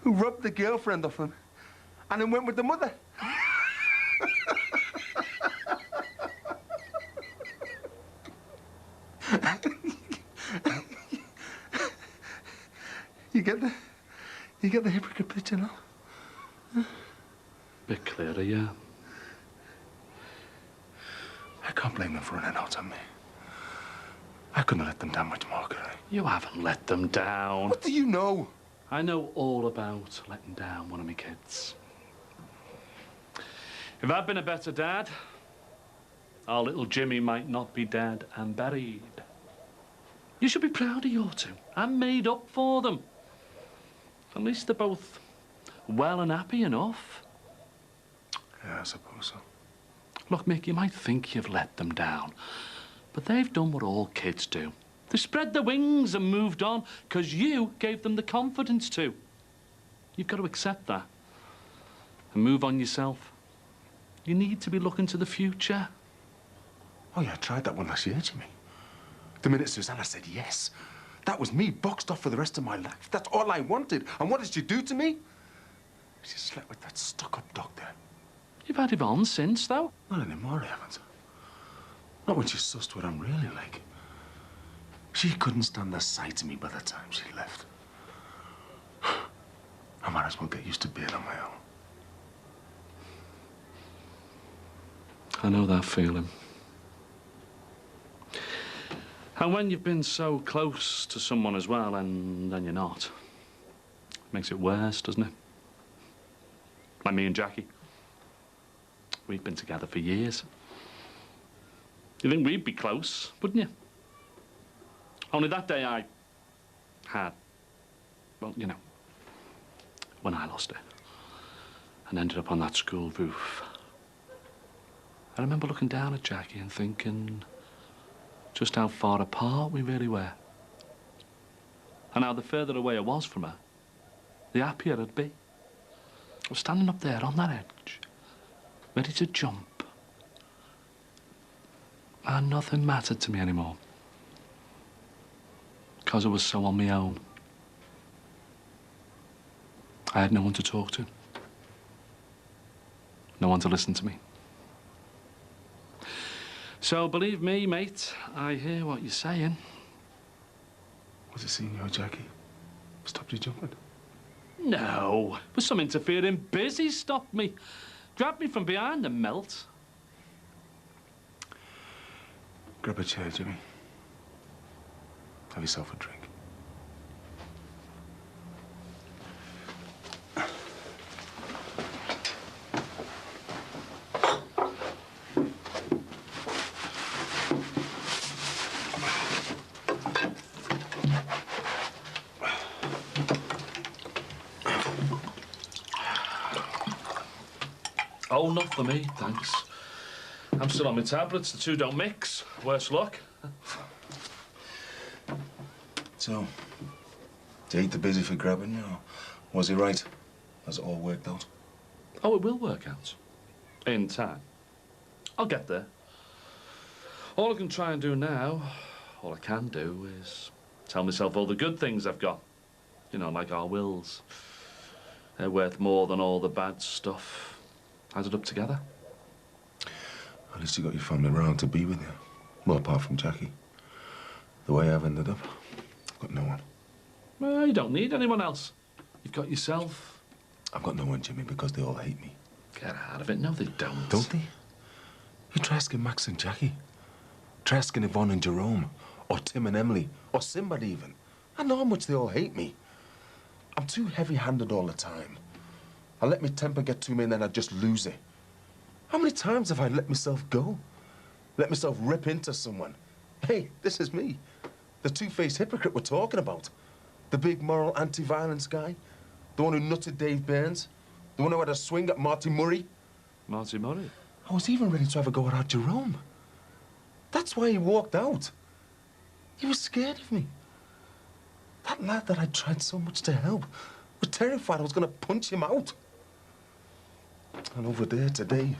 Who rubbed the girlfriend off him and then went with the mother. You get the hypocrite picture now? Huh? Bit clearer, yeah. I can't blame them for running out on me. I couldn't have let them down much more, could I? You haven't let them down. What do you know? I know all about letting down one of my kids. If I'd been a better dad, our little Jimmy might not be dead and buried. You should be proud of your two. I made up for them. At least they're both well and happy enough. Yeah, I suppose so. Look, Mick, you might think you've let them down, but they've done what all kids do. They spread their wings and moved on because you gave them the confidence to. You've got to accept that and move on yourself. You need to be looking to the future. Oh, yeah, I tried that one last year, Jimmy. The minute Susanna said yes, that was me boxed off for the rest of my life. That's all I wanted. And what did she do to me? She slept with that stuck-up doctor. You've had him on since, though. Not anymore, I haven't. Not when she sussed what I'm really like. She couldn't stand the sight of me by the time she left. I might as well get used to being on my own. I know that feeling. And when you've been so close to someone as well, and then you're not, it makes it worse, doesn't it? Like me and Jackie. We've been together for years. You think we'd be close, wouldn't you? Only that day I had, well, you know, when I lost her and ended up on that school roof. I remember looking down at Jackie and thinking just how far apart we really were. And how the further away I was from her, the happier I'd be. I was standing up there on that edge, ready to jump. And nothing mattered to me anymore. Because I was so on my own. I had no one to talk to. No one to listen to me. So, believe me, mate, I hear what you're saying. Was it seeing you, Jackie? Stopped you jumping? No. It was some interfering busy stopped me. Grabbed me from behind and melt. Grab a chair, Jimmy. Have yourself a drink. Oh, not for me, thanks. I'm still on my tablets. The two don't mix. Worse luck. So, is he too busy for grabbing you, or was he right? Has it all worked out? Oh, it will work out. In time. I'll get there. All I can try and do now, all I can do is tell myself all the good things I've got. You know, like our wills. They're worth more than all the bad stuff. Added up together. At least you got your family around to be with you. Well, apart from Jackie. The way I've ended up, I've got no one. Well, you don't need anyone else. You've got yourself. I've got no one, Jimmy, because they all hate me. Get out of it. No, they don't. Don't they? You try asking Max and Jackie. Try asking Yvonne and Jerome. Or Tim and Emily. Or Simbad even. I know how much they all hate me. I'm too heavy-handed all the time. I let my temper get to me and then I just lose it. How many times have I let myself go? Let myself rip into someone? Hey, this is me. The two-faced hypocrite we're talking about. The big moral anti-violence guy. The one who nutted Dave Burns. The one who had a swing at Marty Murray. Marty Murray? I was even ready to have a go at our Jerome. That's why he walked out. He was scared of me. That lad that I tried so much to help was terrified I was going to punch him out. And over there today,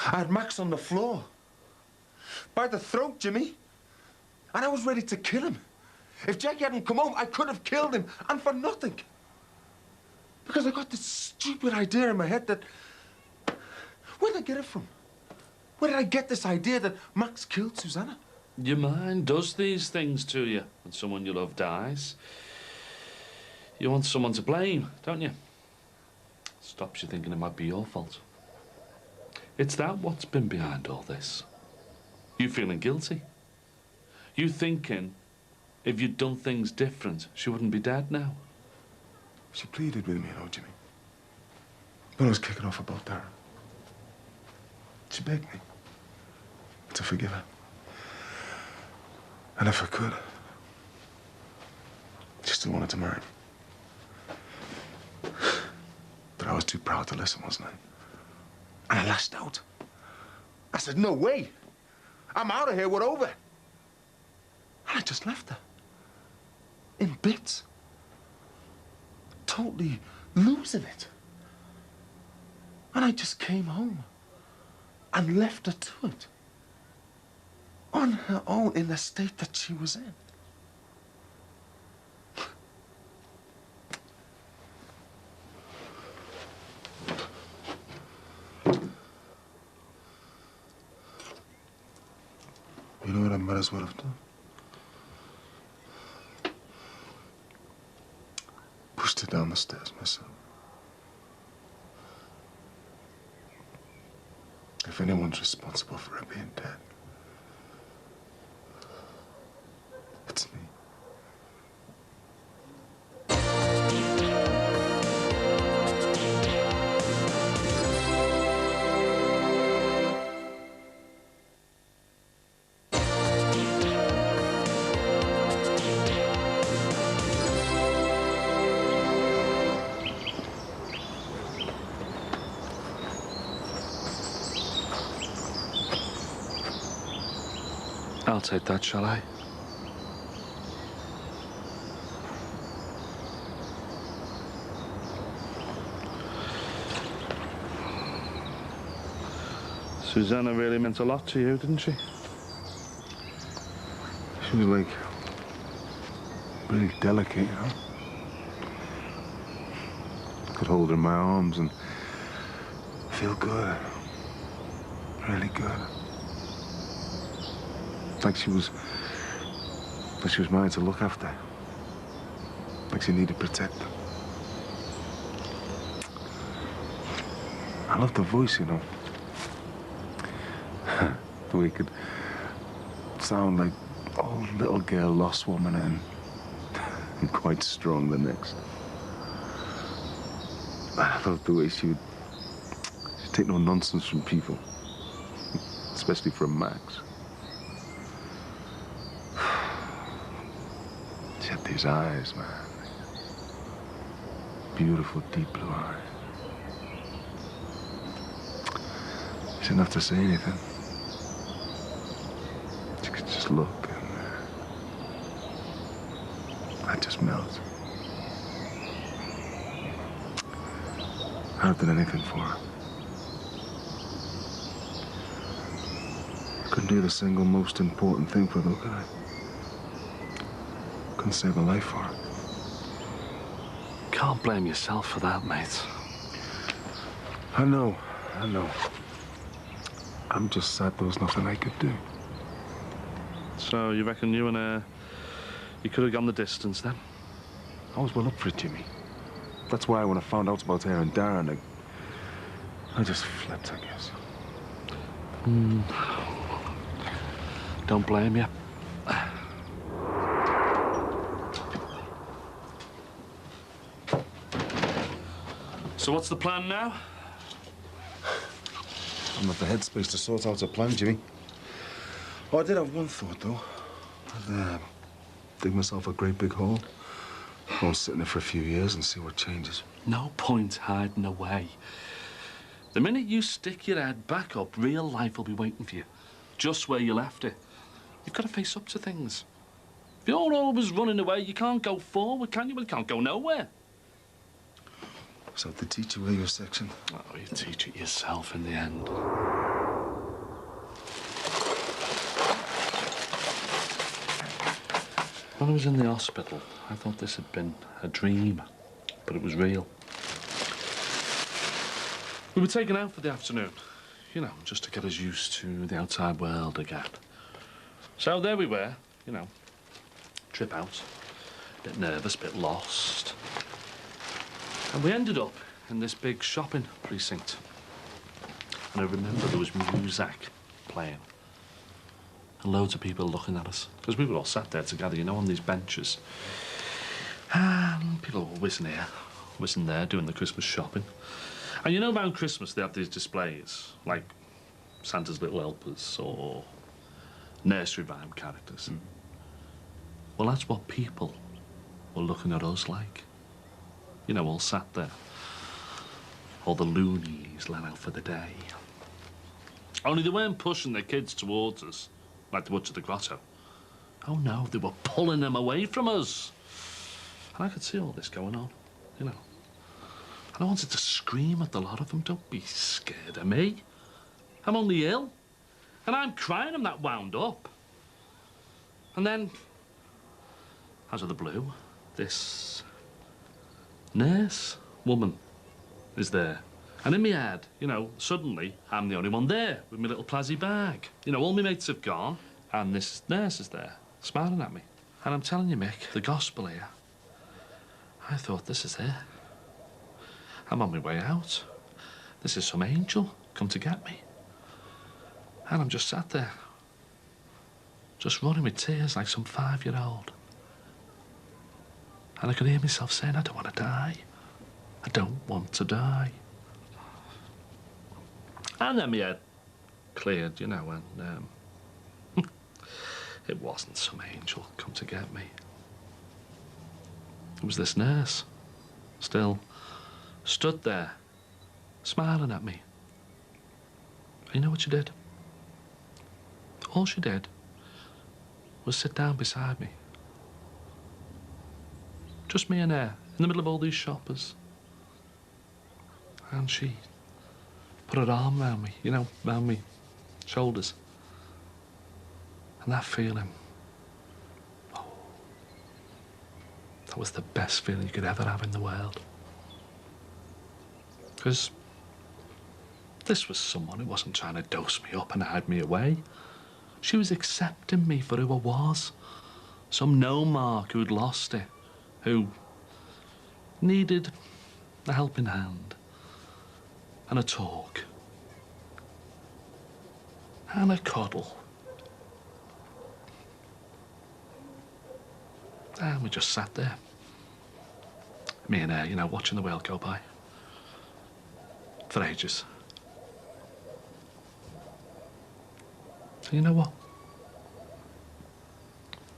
I had Max on the floor. By the throat, Jimmy. And I was ready to kill him. If Jackie hadn't come home, I could have killed him. And for nothing. Because I got this stupid idea in my head that... Where did I get it from? Where did I get this idea that Max killed Susanna? Your mind does these things to you when someone you love dies. You want someone to blame, don't you? Stops you thinking it might be your fault. It's that what's been behind all this. You feeling guilty. You thinking if you'd done things different, she wouldn't be dead now. She pleaded with me, you know, Jimmy. When I was kicking off about Darren. She begged me to forgive her. And if I could, she still wanted to marry me. But I was too proud to listen, wasn't I? And I lashed out. I said, no way. I'm out of here, we're over. And I just left her. In bits. Totally losing it. And I just came home and left her to it. On her own, in the state that she was in. You know what I might as well have done? Pushed her down the stairs myself. If anyone's responsible for her being dead, it's me. I'll take that, shall I? Susanna really meant a lot to you, didn't she? She was like really delicate, you know? Could hold her in my arms and feel good. Really good. Like she was mine to look after. Like she needed protecting. I love the voice, you know. The way it could sound like old little girl, lost woman, and quite strong the next. I love the way she'd take no nonsense from people, especially from Max. She had these eyes, man. beautiful, deep blue eyes. She didn't have to say anything. She could just look, and I'd just melt. I'd have done anything for her. Couldn't do the single most important thing for her, though, could I? Couldn't save a life for her. Can't blame yourself for that, mate. I know. I'm just sad there was nothing I could do. So you reckon you and you could have gone the distance then? I was well up for it, Jimmy. That's why when I found out about her and Darren, I just flipped, I guess. Don't blame you. So what's the plan now? I'm not the headspace to sort out a plan, Jimmy. Oh, I did have one thought, though. I'd dig myself a great big hole. Go and sit in it for a few years and see what changes. No point hiding away. The minute you stick your head back up, real life will be waiting for you. Just where you left it. You've got to face up to things. If you're always running away, you can't go forward, can you? Well, you can't go nowhere. So to teach you your section? Oh, you teach it yourself in the end. When I was in the hospital, I thought this had been a dream, but it was real. We were taken out for the afternoon, you know, just to get us used to the outside world again. So there we were, you know, trip out, a bit nervous, a bit lost. And we ended up in this big shopping precinct. And I remember there was music playing. And loads of people looking at us. Because we were all sat there together, you know, on these benches. And people were whizzing here, whizzing there, doing the Christmas shopping. And you know, around Christmas they have these displays, like Santa's Little Helpers or nursery rhyme characters. Well, that's what people were looking at us like. You know, all sat there. All the loonies let out for the day. Only they weren't pushing their kids towards us, like they would to the grotto. Oh no, they were pulling them away from us. And I could see all this going on, you know. And I wanted to scream at the lot of them, don't be scared of me. I'm only ill. And I'm crying, I'm that wound up. And then, out of the blue, this nurse woman is there. And in my head, you know, suddenly I'm the only one there with my little plastic bag. You know, all my mates have gone and this nurse is there, smiling at me. And I'm telling you, Mick, the gospel here, I thought, this is it. I'm on my way out. This is some angel come to get me. And I'm just sat there, just running with tears like some 5-year-old. And I could hear myself saying, I don't want to die. I don't want to die. And then my head cleared, you know, and it wasn't some angel come to get me. It was this nurse, still stood there, smiling at me. And you know what she did? All she did was sit down beside me. Just me and her, in the middle of all these shoppers. And she put her arm round me, you know, round me shoulders. And that feeling, oh, that was the best feeling you could ever have in the world. Because this was someone who wasn't trying to dose me up and hide me away. She was accepting me for who I was. Some no-mark who'd lost it, who needed a helping hand and a talk and a cuddle. And we just sat there, me and her, you know, watching the world go by for ages. So you know what?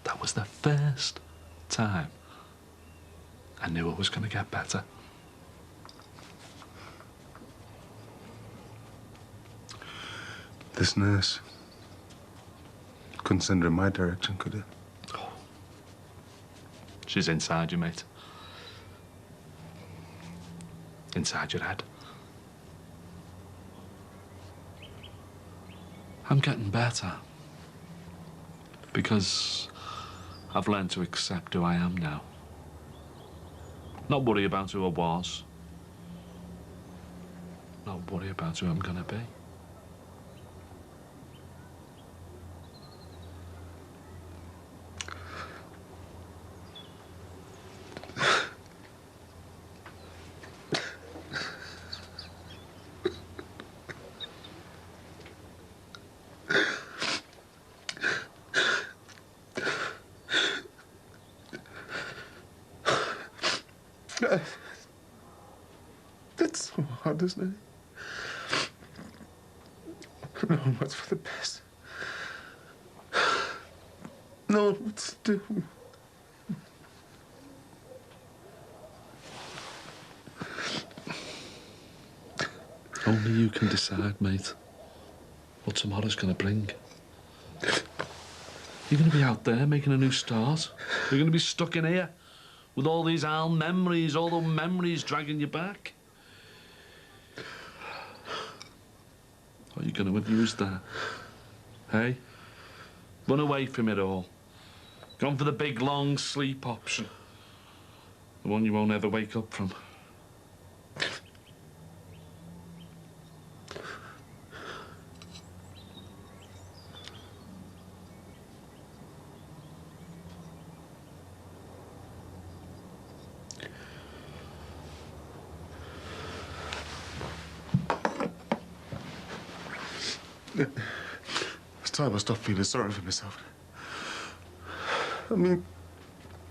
That was the first time I knew it was going to get better. This nurse couldn't send her in my direction, could it? Oh. She's inside you, mate. Inside your head. I'm getting better. Because I've learned to accept who I am now. Not worry about who I was. Not worry about who I'm gonna be. That's so hard, isn't it? No, what's for the best. No, what's to do. Only you can decide, mate, what tomorrow's gonna bring. You're gonna be out there making a new start. You're gonna be stuck in here with all these old memories, all the memories dragging you back. Are you gonna abuse that? Hey? Run away from it all. Gone for the big, long sleep option. The one you won't ever wake up from. It's time I stopped feeling sorry for myself. I mean,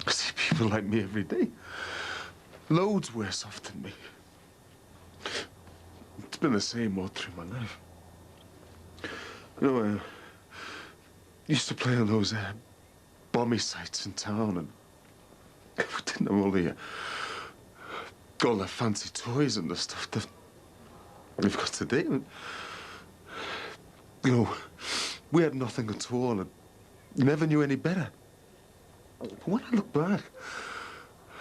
I see people like me every day. Loads worse off than me. It's been the same all through my life. You know, I used to play on those bomby sites in town, and we didn't have all the fancy toys and the stuff that we've got today. And, you know, we had nothing at all and never knew any better. But when I look back,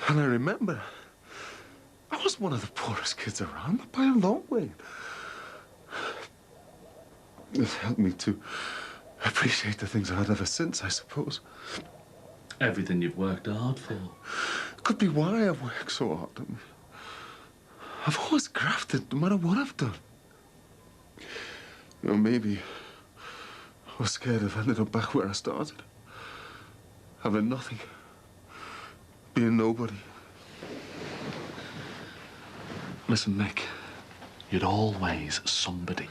and I remember, I was one of the poorest kids around by a long way. It helped me to appreciate the things I had ever since, I suppose. Everything you've worked hard for. Could be why I've worked so hard. I've always grafted, no matter what I've done. You know, maybe I was scared of ending up back where I started. Having nothing. Being nobody. Listen, Nick, you're always somebody.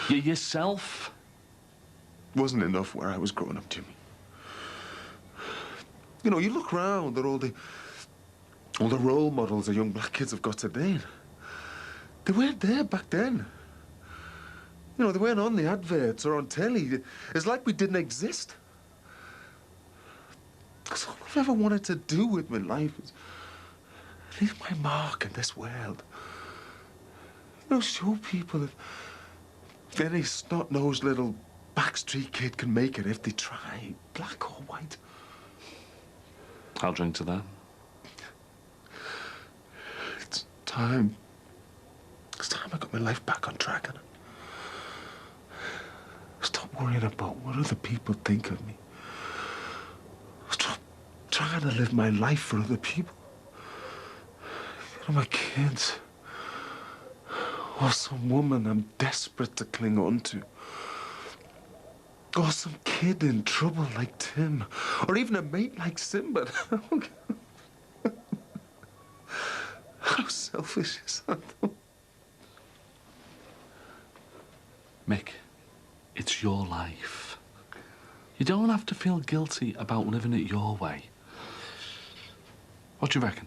You're yourself. Wasn't enough where I was growing up, Jimmy. You know, you look round at all the role models the young black kids have got today. They weren't there back then. You know, they weren't on the adverts or on telly. It's like we didn't exist. Because all I've ever wanted to do with my life is leave my mark in this world. You know, show people that any snot-nosed little backstreet kid can make it if they try, black or white. I'll drink to that. It's time. It's time I got my life back on track. And stop worrying about what other people think of me. Stop trying to live my life for other people. You know, my kids. Or some woman I'm desperate to cling on to. Or some kid in trouble like Tim. Or even a mate like Simba. How selfish is that, though? Mick, it's your life. You don't have to feel guilty about living it your way. What do you reckon?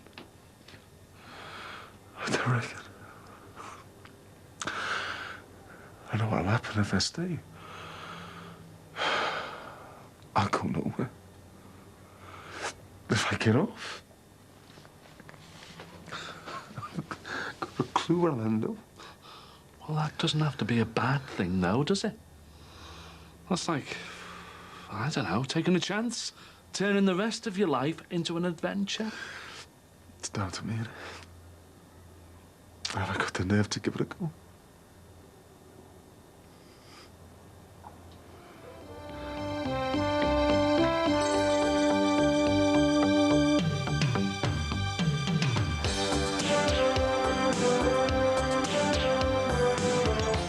What do I reckon? I know what'll happen if I stay. I'll go nowhere. If I get off, got a clue where I'll end up. Well, that doesn't have to be a bad thing, though, does it? That's like, I don't know, taking a chance. Turning the rest of your life into an adventure. It's down to me. Have I got the nerve to give it a go?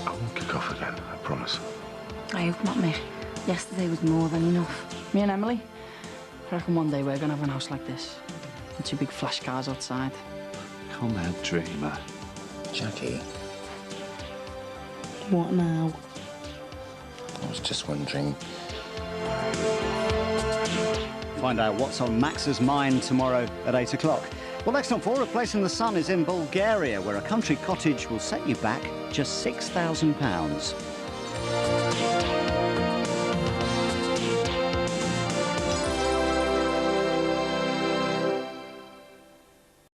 I won't kick off again, I promise. I hope not, mate. Yesterday was more than enough. Me and Emily, I reckon one day we're going to have a house like this. With 2 big flash cars outside. Come on, dreamer. Jackie, What now? I was just wondering. Find out what's on Max's mind tomorrow at 8 o'clock. Well, next on 4, A Place in the Sun is in Bulgaria, where a country cottage will set you back just £6,000.